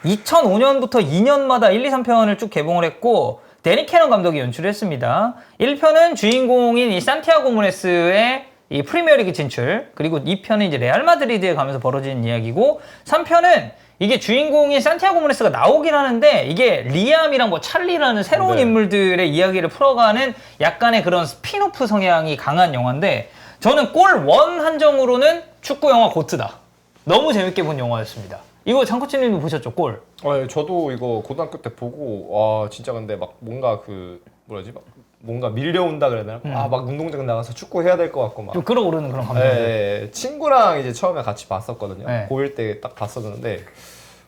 2005년부터 2년마다 1, 2, 3편을 쭉 개봉을 했고 데니 캐넌 감독이 연출을 했습니다. 1편은 주인공인 이 산티아고 무네스의 이 프리미어리그 진출, 그리고 2편은 이제 레알 마드리드에 가면서 벌어지는 이야기고 3편은 이게 주인공인 산티아고 무네스가 나오긴 하는데 이게 리암이랑 뭐 찰리라는 새로운 인물들의 이야기를 풀어가는 약간의 그런 스피노프 성향이 강한 영화인데 저는 골 원 한정으로는 축구 영화 고트다. 너무 재밌게 본 영화였습니다. 이거 장코치님도 보셨죠? 골. 예, 저도 이거 고등학교 때 보고 와 진짜 근데 막 뭔가 뭐라지 뭔가 밀려온다 그래야 되나? 막 운동장 나가서 축구 해야 될 것 같고 막. 좀 끌어오르는 그런 감정들. 친구랑 이제 처음에 같이 봤었거든요. 네. 고1 때 딱 봤었는데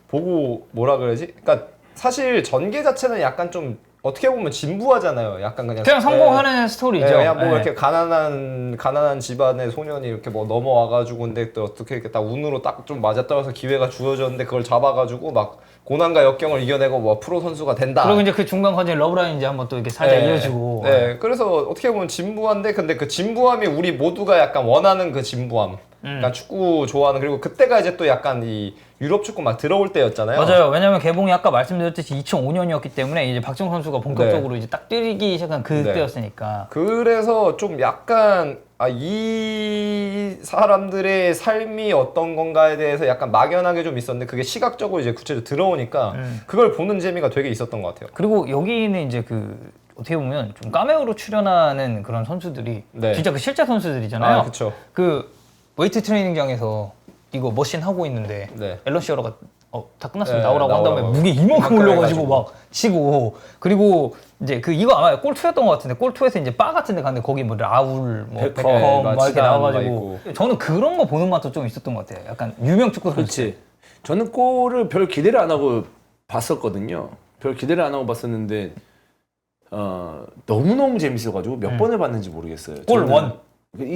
보고 뭐라 그러지? 그러니까 사실 전개 자체는 약간 좀 어떻게 보면 진부하잖아요. 약간 그냥 성공하는 스토리죠. 그냥 뭐 네. 이렇게 가난한 집안의 소년이 이렇게 뭐 넘어와가지고 근데 또 어떻게 이렇게 딱 운으로 딱 좀 맞아떨어서 기회가 주어졌는데 그걸 잡아가지고 막 고난과 역경을 이겨내고 뭐 프로 선수가 된다. 그리고 이제 그 중간 과정에 러브라인 이제 한번 또 이렇게 살짝 이어지고. 네, 그래서 어떻게 보면 진부한데 근데 그 진부함이 우리 모두가 약간 원하는 그 진부함. 약간 축구 좋아하는 그리고 그때가 이제 또 약간 이 유럽 축구 막 들어올 때였잖아요. 맞아요. 왜냐면 개봉이 아까 말씀드렸듯이 2005년이었기 때문에 이제 박정 선수가 본격적으로 이제 딱 뛰기 시작한 그때였으니까. 그래서 좀 약간 이 사람들의 삶이 어떤 건가에 대해서 약간 막연하게 좀 있었는데 그게 시각적으로 이제 구체적으로 들어오니까 그걸 보는 재미가 되게 있었던 것 같아요. 그리고 여기는 이제 어떻게 보면 좀 카메오로 출연하는 그런 선수들이 네. 진짜 그 실제 선수들이잖아요. 그렇죠. 웨이트 트레이닝장에서 이거 머신 하고 있는데 네. 앨런 시어러가 다 끝났으면 네, 나오라고 한 다음에 나오라고. 무게 이만큼 이만큼 올려가지고 해가지고. 막 치고 그리고 이제 이거 아마 골 2였던 것 같은데 골 2에서 이제 바 같은데 갔는데 거기 뭐 라울 뭐 베컴 막 이렇게 나와가지고 저는 그런 거 보는 맛도 좀 있었던 것 같아요. 약간 유명 축구 선수. 그렇지. 저는 골을 별 기대를 안 하고 봤었거든요. 별 기대를 안 하고 봤었는데 너무너무 재밌어가지고 몇 번을 봤는지 모르겠어요. 골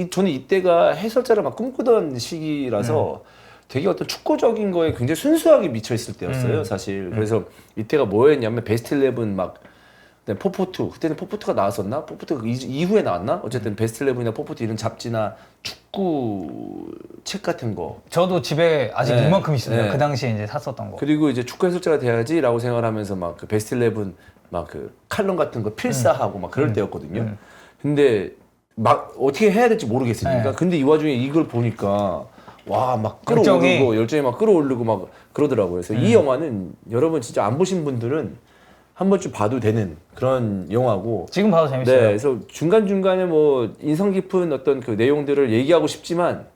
저는 이때가 해설자를 막 꿈꾸던 시기라서 되게 어떤 축구적인 거에 굉장히 순수하게 미쳐 있을 때였어요, 사실. 그래서 이때가 뭐였냐면 베스트 11 막 포포투, 그때는 포포투가 나왔었나? 포포투가 이후에 나왔나? 어쨌든 베스트 11이나 포포투 이런 잡지나 축구 책 같은 거. 저도 집에 아직 네. 이만큼 있습니다. 네. 그 당시에 이제 샀었던 거. 그리고 이제 축구 해설자가 돼야지라고 생각을 하면서 막 그 베스트 11 막 그 칼럼 같은 거 필사하고 막 그럴 때였거든요. 근데 막 어떻게 해야 될지 모르겠으니까. 네. 근데 이 와중에 이걸 보니까 와 막 열정이. 끌어오르고 열정이 막 끌어오르고 막 그러더라고요. 그래서 이 영화는 여러분 진짜 안 보신 분들은 한 번쯤 봐도 되는 그런 영화고. 지금 봐도 재밌어요. 네, 그래서 중간 중간에 뭐 인상 깊은 어떤 그 내용들을 얘기하고 싶지만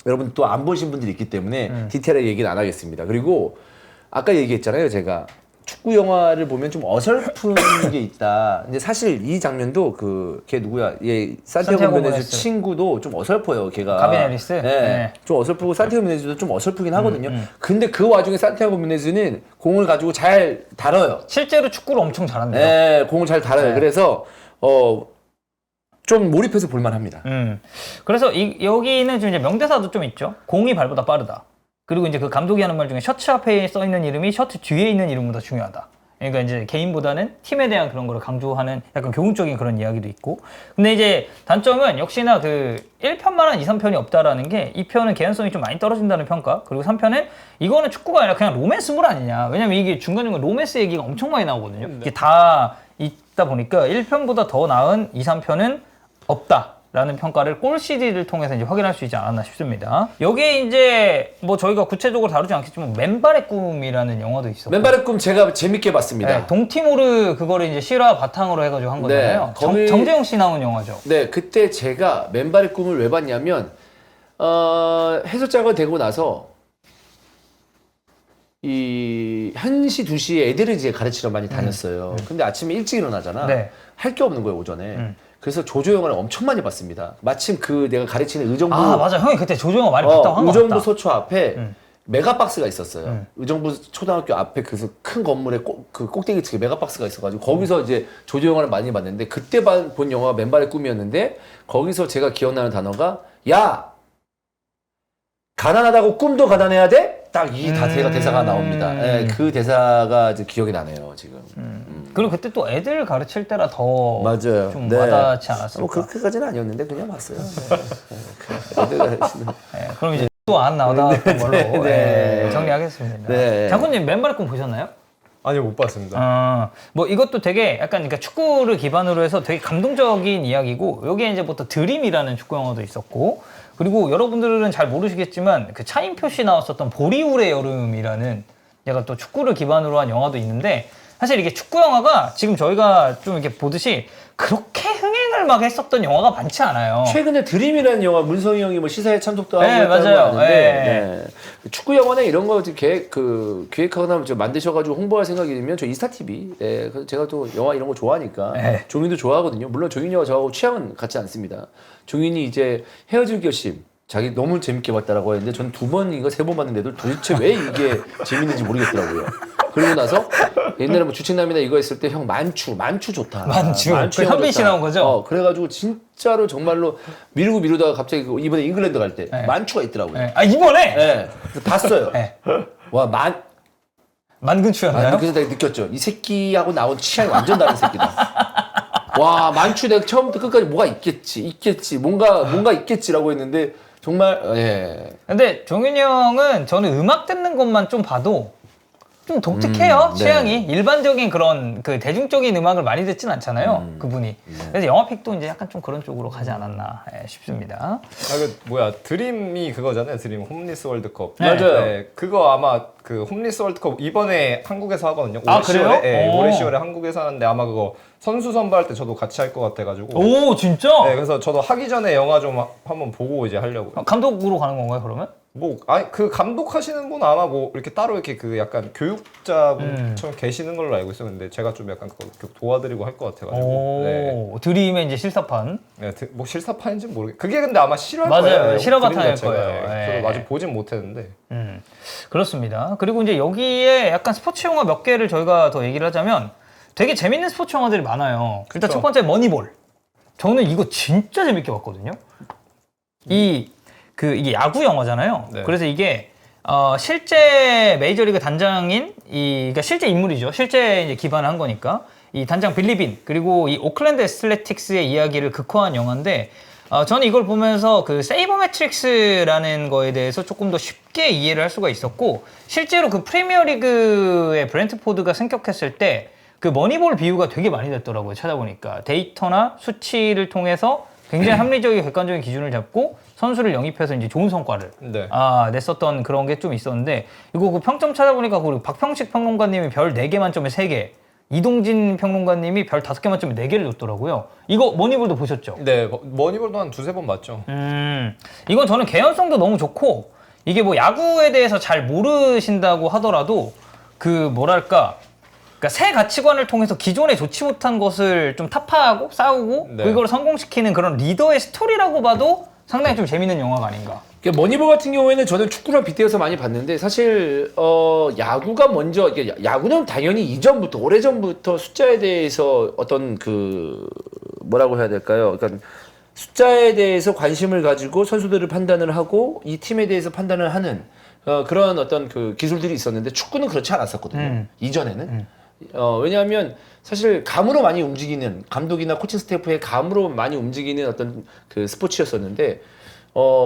여러분 또 안 보신 분들이 있기 때문에 디테일하게 얘기는 안 하겠습니다. 그리고 아까 얘기했잖아요, 제가. 축구 영화를 보면 좀 어설픈 게 있다. 근데 사실 이 장면도 걔 누구야? 얘 산티아고 산티아고 메네즈 무네스. 친구도 좀 어설퍼요, 걔가. 가빈 해리스? 네. 네. 좀 어설프고 산티아고 메네즈도 좀 어설프긴 하거든요. 근데 그 와중에 산티아고 메네즈는 공을 가지고 잘 다뤄요. 실제로 축구를 엄청 잘한대요. 네, 공을 잘 다뤄요. 네. 그래서 좀 몰입해서 볼만합니다. 그래서 여기는 좀 이제 명대사도 좀 있죠. 공이 발보다 빠르다. 그리고 이제 그 감독이 하는 말 중에 셔츠 앞에 써 있는 이름이 셔츠 뒤에 있는 이름보다 중요하다. 그러니까 이제 개인보다는 팀에 대한 그런 거를 강조하는 약간 교훈적인 그런 이야기도 있고. 근데 이제 단점은 역시나 그 1편만한 2, 3편이 없다라는 게 2편은 개연성이 좀 많이 떨어진다는 평가. 그리고 3편은 이거는 축구가 아니라 그냥 로맨스물 아니냐. 왜냐면 이게 중간중간 로맨스 얘기가 엄청 많이 나오거든요. 이게 다 있다 보니까 1편보다 더 나은 2, 3편은 없다. 라는 평가를 골 CD를 통해서 이제 확인할 수 있지 않았나 싶습니다. 여기에 이제 뭐 저희가 구체적으로 다루지 않겠지만 맨발의 꿈이라는 영화도 있었고. 맨발의 꿈 제가 재밌게 봤습니다. 네, 동티모르 그거를 이제 실화 바탕으로 해가지고 한 거잖아요. 네, 거기- 정재영 씨 나온 영화죠. 네, 그때 제가 맨발의 꿈을 왜 봤냐면 해설자가 되고 나서 이 1시, 2시에 애들을 이제 가르치러 많이 다녔어요. 근데 아침에 일찍 일어나잖아. 네. 할 게 없는 거예요, 오전에. 그래서 조조 영화를 엄청 많이 봤습니다. 마침 그 내가 가르치는 의정부 아 맞아, 형이 그때 조정호 많이 봤다고 한 거 의정부 같다. 소초 앞에 메가박스가 있었어요. 의정부 초등학교 앞에 그 큰 건물에 그 꼭대기 측에 메가박스가 있어가지고 거기서 이제 조조 영화를 많이 봤는데 그때 본 영화가 맨발의 꿈이었는데 거기서 제가 기억나는 단어가 야 가난하다고 꿈도 가난해야 돼? 딱 이 대사가 나옵니다. 예, 그 대사가 이제 기억이 나네요 지금. 그리고 그때 또 애들 가르칠 때라 더 맞아요. 좀 네. 와닿지 않았을까. 뭐 그렇게까지는 아니었는데 그냥 봤어요. 애들 가르치는. 네, 그럼 이제 또 안 나오던 걸로 네, 정리하겠습니다. 네. 장군님 맨발의 꿈 보셨나요? 아니요, 못 봤습니다. 뭐 이것도 되게 약간 그러니까 축구를 기반으로 해서 되게 감동적인 이야기고 여기에 이제 부터 드림이라는 축구 영화도 있었고 그리고 여러분들은 잘 모르시겠지만 그 차인표 씨 나왔었던 보리울의 여름이라는 약간 또 축구를 기반으로 한 영화도 있는데 사실 이게 축구 영화가 지금 저희가 좀 이렇게 보듯이 그렇게 흥행을 막 했었던 영화가 많지 않아요. 최근에 드림이라는 영화 문성희 형이 뭐 시사에 참석도 하고 네, 했다고 맞아요. 하는데 네. 네. 축구 영화는 이런 거 기획하거나 만드셔가지고 홍보할 생각이 들면 저 인스타 TV 그래서 제가 또 영화 이런 거 좋아하니까 네. 종인도 좋아하거든요. 물론 종인이와 저하고 취향은 같지 않습니다. 종인이 이제 헤어질 결심 자기 너무 재밌게 봤다라고 했는데 전 2번인가 3번 봤는데도 도대체 왜 이게 재밌는지 모르겠더라고요. 그러고 나서 옛날에 뭐 주책남이나 이거 했을 때 형 만추 좋다. 만추. 그 형 현빈 씨 좋다. 나온 거죠? 그래가지고 진짜로 정말로 미루다가 갑자기 이번에 잉글랜드 갈 때 만추가 있더라고요. 네. 아 이번에 네. 그래서 봤어요. 네. 와 만근추였나요? 그래서 내가 느꼈죠. 이 새끼하고 나온 취향이 완전 다른 새끼다. 와 만추 내가 처음부터 끝까지 뭐가 있겠지 뭔가 있겠지라고 했는데 정말 예. 근데 종윤이 형은 저는 음악 듣는 것만 좀 봐도 좀 독특해요. 네. 취향이 일반적인 그런 그 대중적인 음악을 많이 듣진 않잖아요. 그분이. 그래서 영화픽도 이제 약간 좀 그런 쪽으로 가지 않았나 싶습니다. 드림이 그거잖아요. 드림 홈리스 월드컵. 네. 맞아요. 그거 아마 그 홈리스 월드컵 이번에 한국에서 하거든요. 아, 올해 그래요? 10월에. 네, 오. 올해 10월에 한국에서 하는데 아마 그거 선수 선발할 때 저도 같이 할 것 같아가지고. 오 진짜? 네, 그래서 저도 하기 전에 영화 좀 한번 보고 이제 하려고요. 감독으로 가는 건가요 그러면? 뭐, 아니, 그 감독하시는 분 아마 뭐, 이렇게 따로 이렇게 그 약간 교육자분처럼 계시는 걸로 알고 있어요. 근데 제가 좀 약간 그거 도와드리고 할 것 같아가지고. 오 네. 드림의 이제 실사판. 네, 뭐 실사판인지는 모르겠어요. 그게 근데 아마 실화일 맞아요. 거예요. 실화 드림 바탕일 자체가. 거예요. 네. 저도 아직 보진 못했는데. 그렇습니다. 그리고 이제 여기에 약간 스포츠 영화 몇 개를 저희가 더 얘기를 하자면 되게 재밌는 스포츠 영화들이 많아요. 일단 첫 번째 머니볼. 저는 이거 진짜 재밌게 봤거든요. 이게 야구 영화잖아요. 네. 그래서 이게 실제 메이저리그 단장인 그러니까 실제 인물이죠. 실제 이제 기반을 한 거니까 이 단장 빌리빈 그리고 이 오클랜드 애슬레틱스의 이야기를 극화한 영화인데 저는 이걸 보면서 그 세이버 매트릭스라는 거에 대해서 조금 더 쉽게 이해를 할 수가 있었고 실제로 그 프리미어리그의 브렌트포드가 승격했을 때 그 머니볼 비유가 되게 많이 됐더라고요. 찾아보니까 데이터나 수치를 통해서 굉장히 합리적이고 객관적인 기준을 잡고 선수를 영입해서 이제 좋은 성과를 네. 냈었던 그런 게 좀 있었는데 이거 그 평점 찾아보니까 그 박평식 평론가님이 별 4개 만점에 3개 이동진 평론가님이 별 5개 만점에 4개를 줬더라고요. 이거 머니볼도 보셨죠? 네, 머니볼도 한 2-3번 봤죠. 이건 저는 개연성도 너무 좋고 이게 뭐 야구에 대해서 잘 모르신다고 하더라도 그 뭐랄까 그러니까 새 가치관을 통해서 기존에 좋지 못한 것을 좀 타파하고 싸우고 네. 그걸 성공시키는 그런 리더의 스토리라고 봐도 상당히 좀 재밌는 영화가 아닌가. 머니볼 같은 경우에는 저는 축구랑 빗대어서 많이 봤는데 사실 야구가 먼저 야구는 당연히 이전부터 오래전부터 숫자에 대해서 어떤 그 뭐라고 해야 될까요? 그러니까 숫자에 대해서 관심을 가지고 선수들을 판단을 하고 이 팀에 대해서 판단을 하는 그런 어떤 그 기술들이 있었는데 축구는 그렇지 않았었거든요. 이전에는. 왜냐하면 사실 감으로 많이 움직이는 감독이나 코칭 스태프의 감으로 많이 움직이는 어떤 그 스포츠였었는데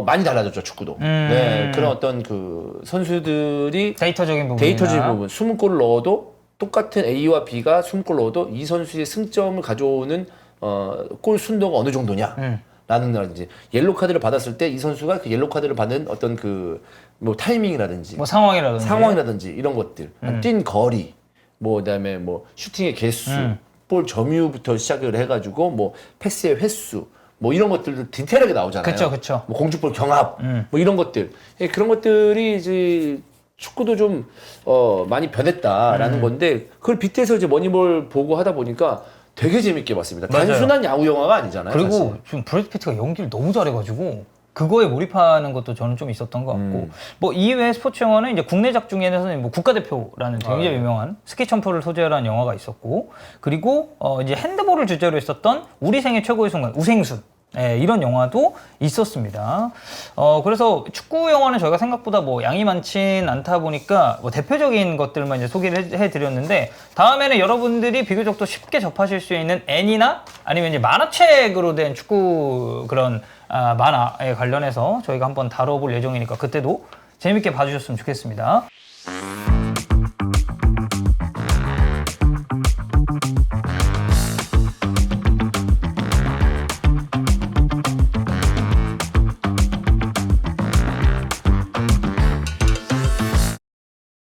많이 달라졌죠 축구도. 네, 그런 어떤 그 선수들이 데이터적인 데이터적인 부분 20골을 넣어도 똑같은 A와 B가 20골 넣어도 이 선수의 승점을 가져오는 골 순도가 어느 정도냐. 라는 이제 옐로 카드를 받았을 때 이 선수가 그 옐로 카드를 받는 어떤 그 뭐 타이밍이라든지 뭐 상황이라든지 이런 것들, 뛴 거리, 뭐 그다음에 뭐 슈팅의 개수, 볼 점유부터 시작을 해가지고 뭐 패스의 횟수, 뭐 이런 것들도 디테일하게 나오잖아요. 그쵸. 뭐 공중볼 경합, 뭐 이런 것들, 그런 것들이 이제 축구도 좀 많이 변했다라는 건데 그걸 빗대서 이제 머니볼 보고 하다 보니까 되게 재밌게 봤습니다. 맞아요. 단순한 야구 영화가 아니잖아요. 그리고 사실. 지금 브래드 피트가 연기를 너무 잘해가지고 그거에 몰입하는 것도 저는 좀 있었던 것 같고 뭐 이외의 스포츠 영화는 이제 국내작 중에는 뭐 국가대표라는 굉장히 유명한 스키 점프를 소재로 한 영화가 있었고 그리고 이제 핸드볼을 주제로 했었던 우리 생애 최고의 순간 우생순 이런 영화도 있었습니다. 그래서 축구 영화는 저희가 생각보다 뭐 양이 많진 않다 보니까 뭐 대표적인 것들만 이제 소개를 해드렸는데 다음에는 여러분들이 비교적 또 쉽게 접하실 수 있는 애니나 아니면 이제 만화책으로 된 축구 그런 만화에 관련해서 저희가 한번 다뤄볼 예정이니까 그때도 재밌게 봐주셨으면 좋겠습니다.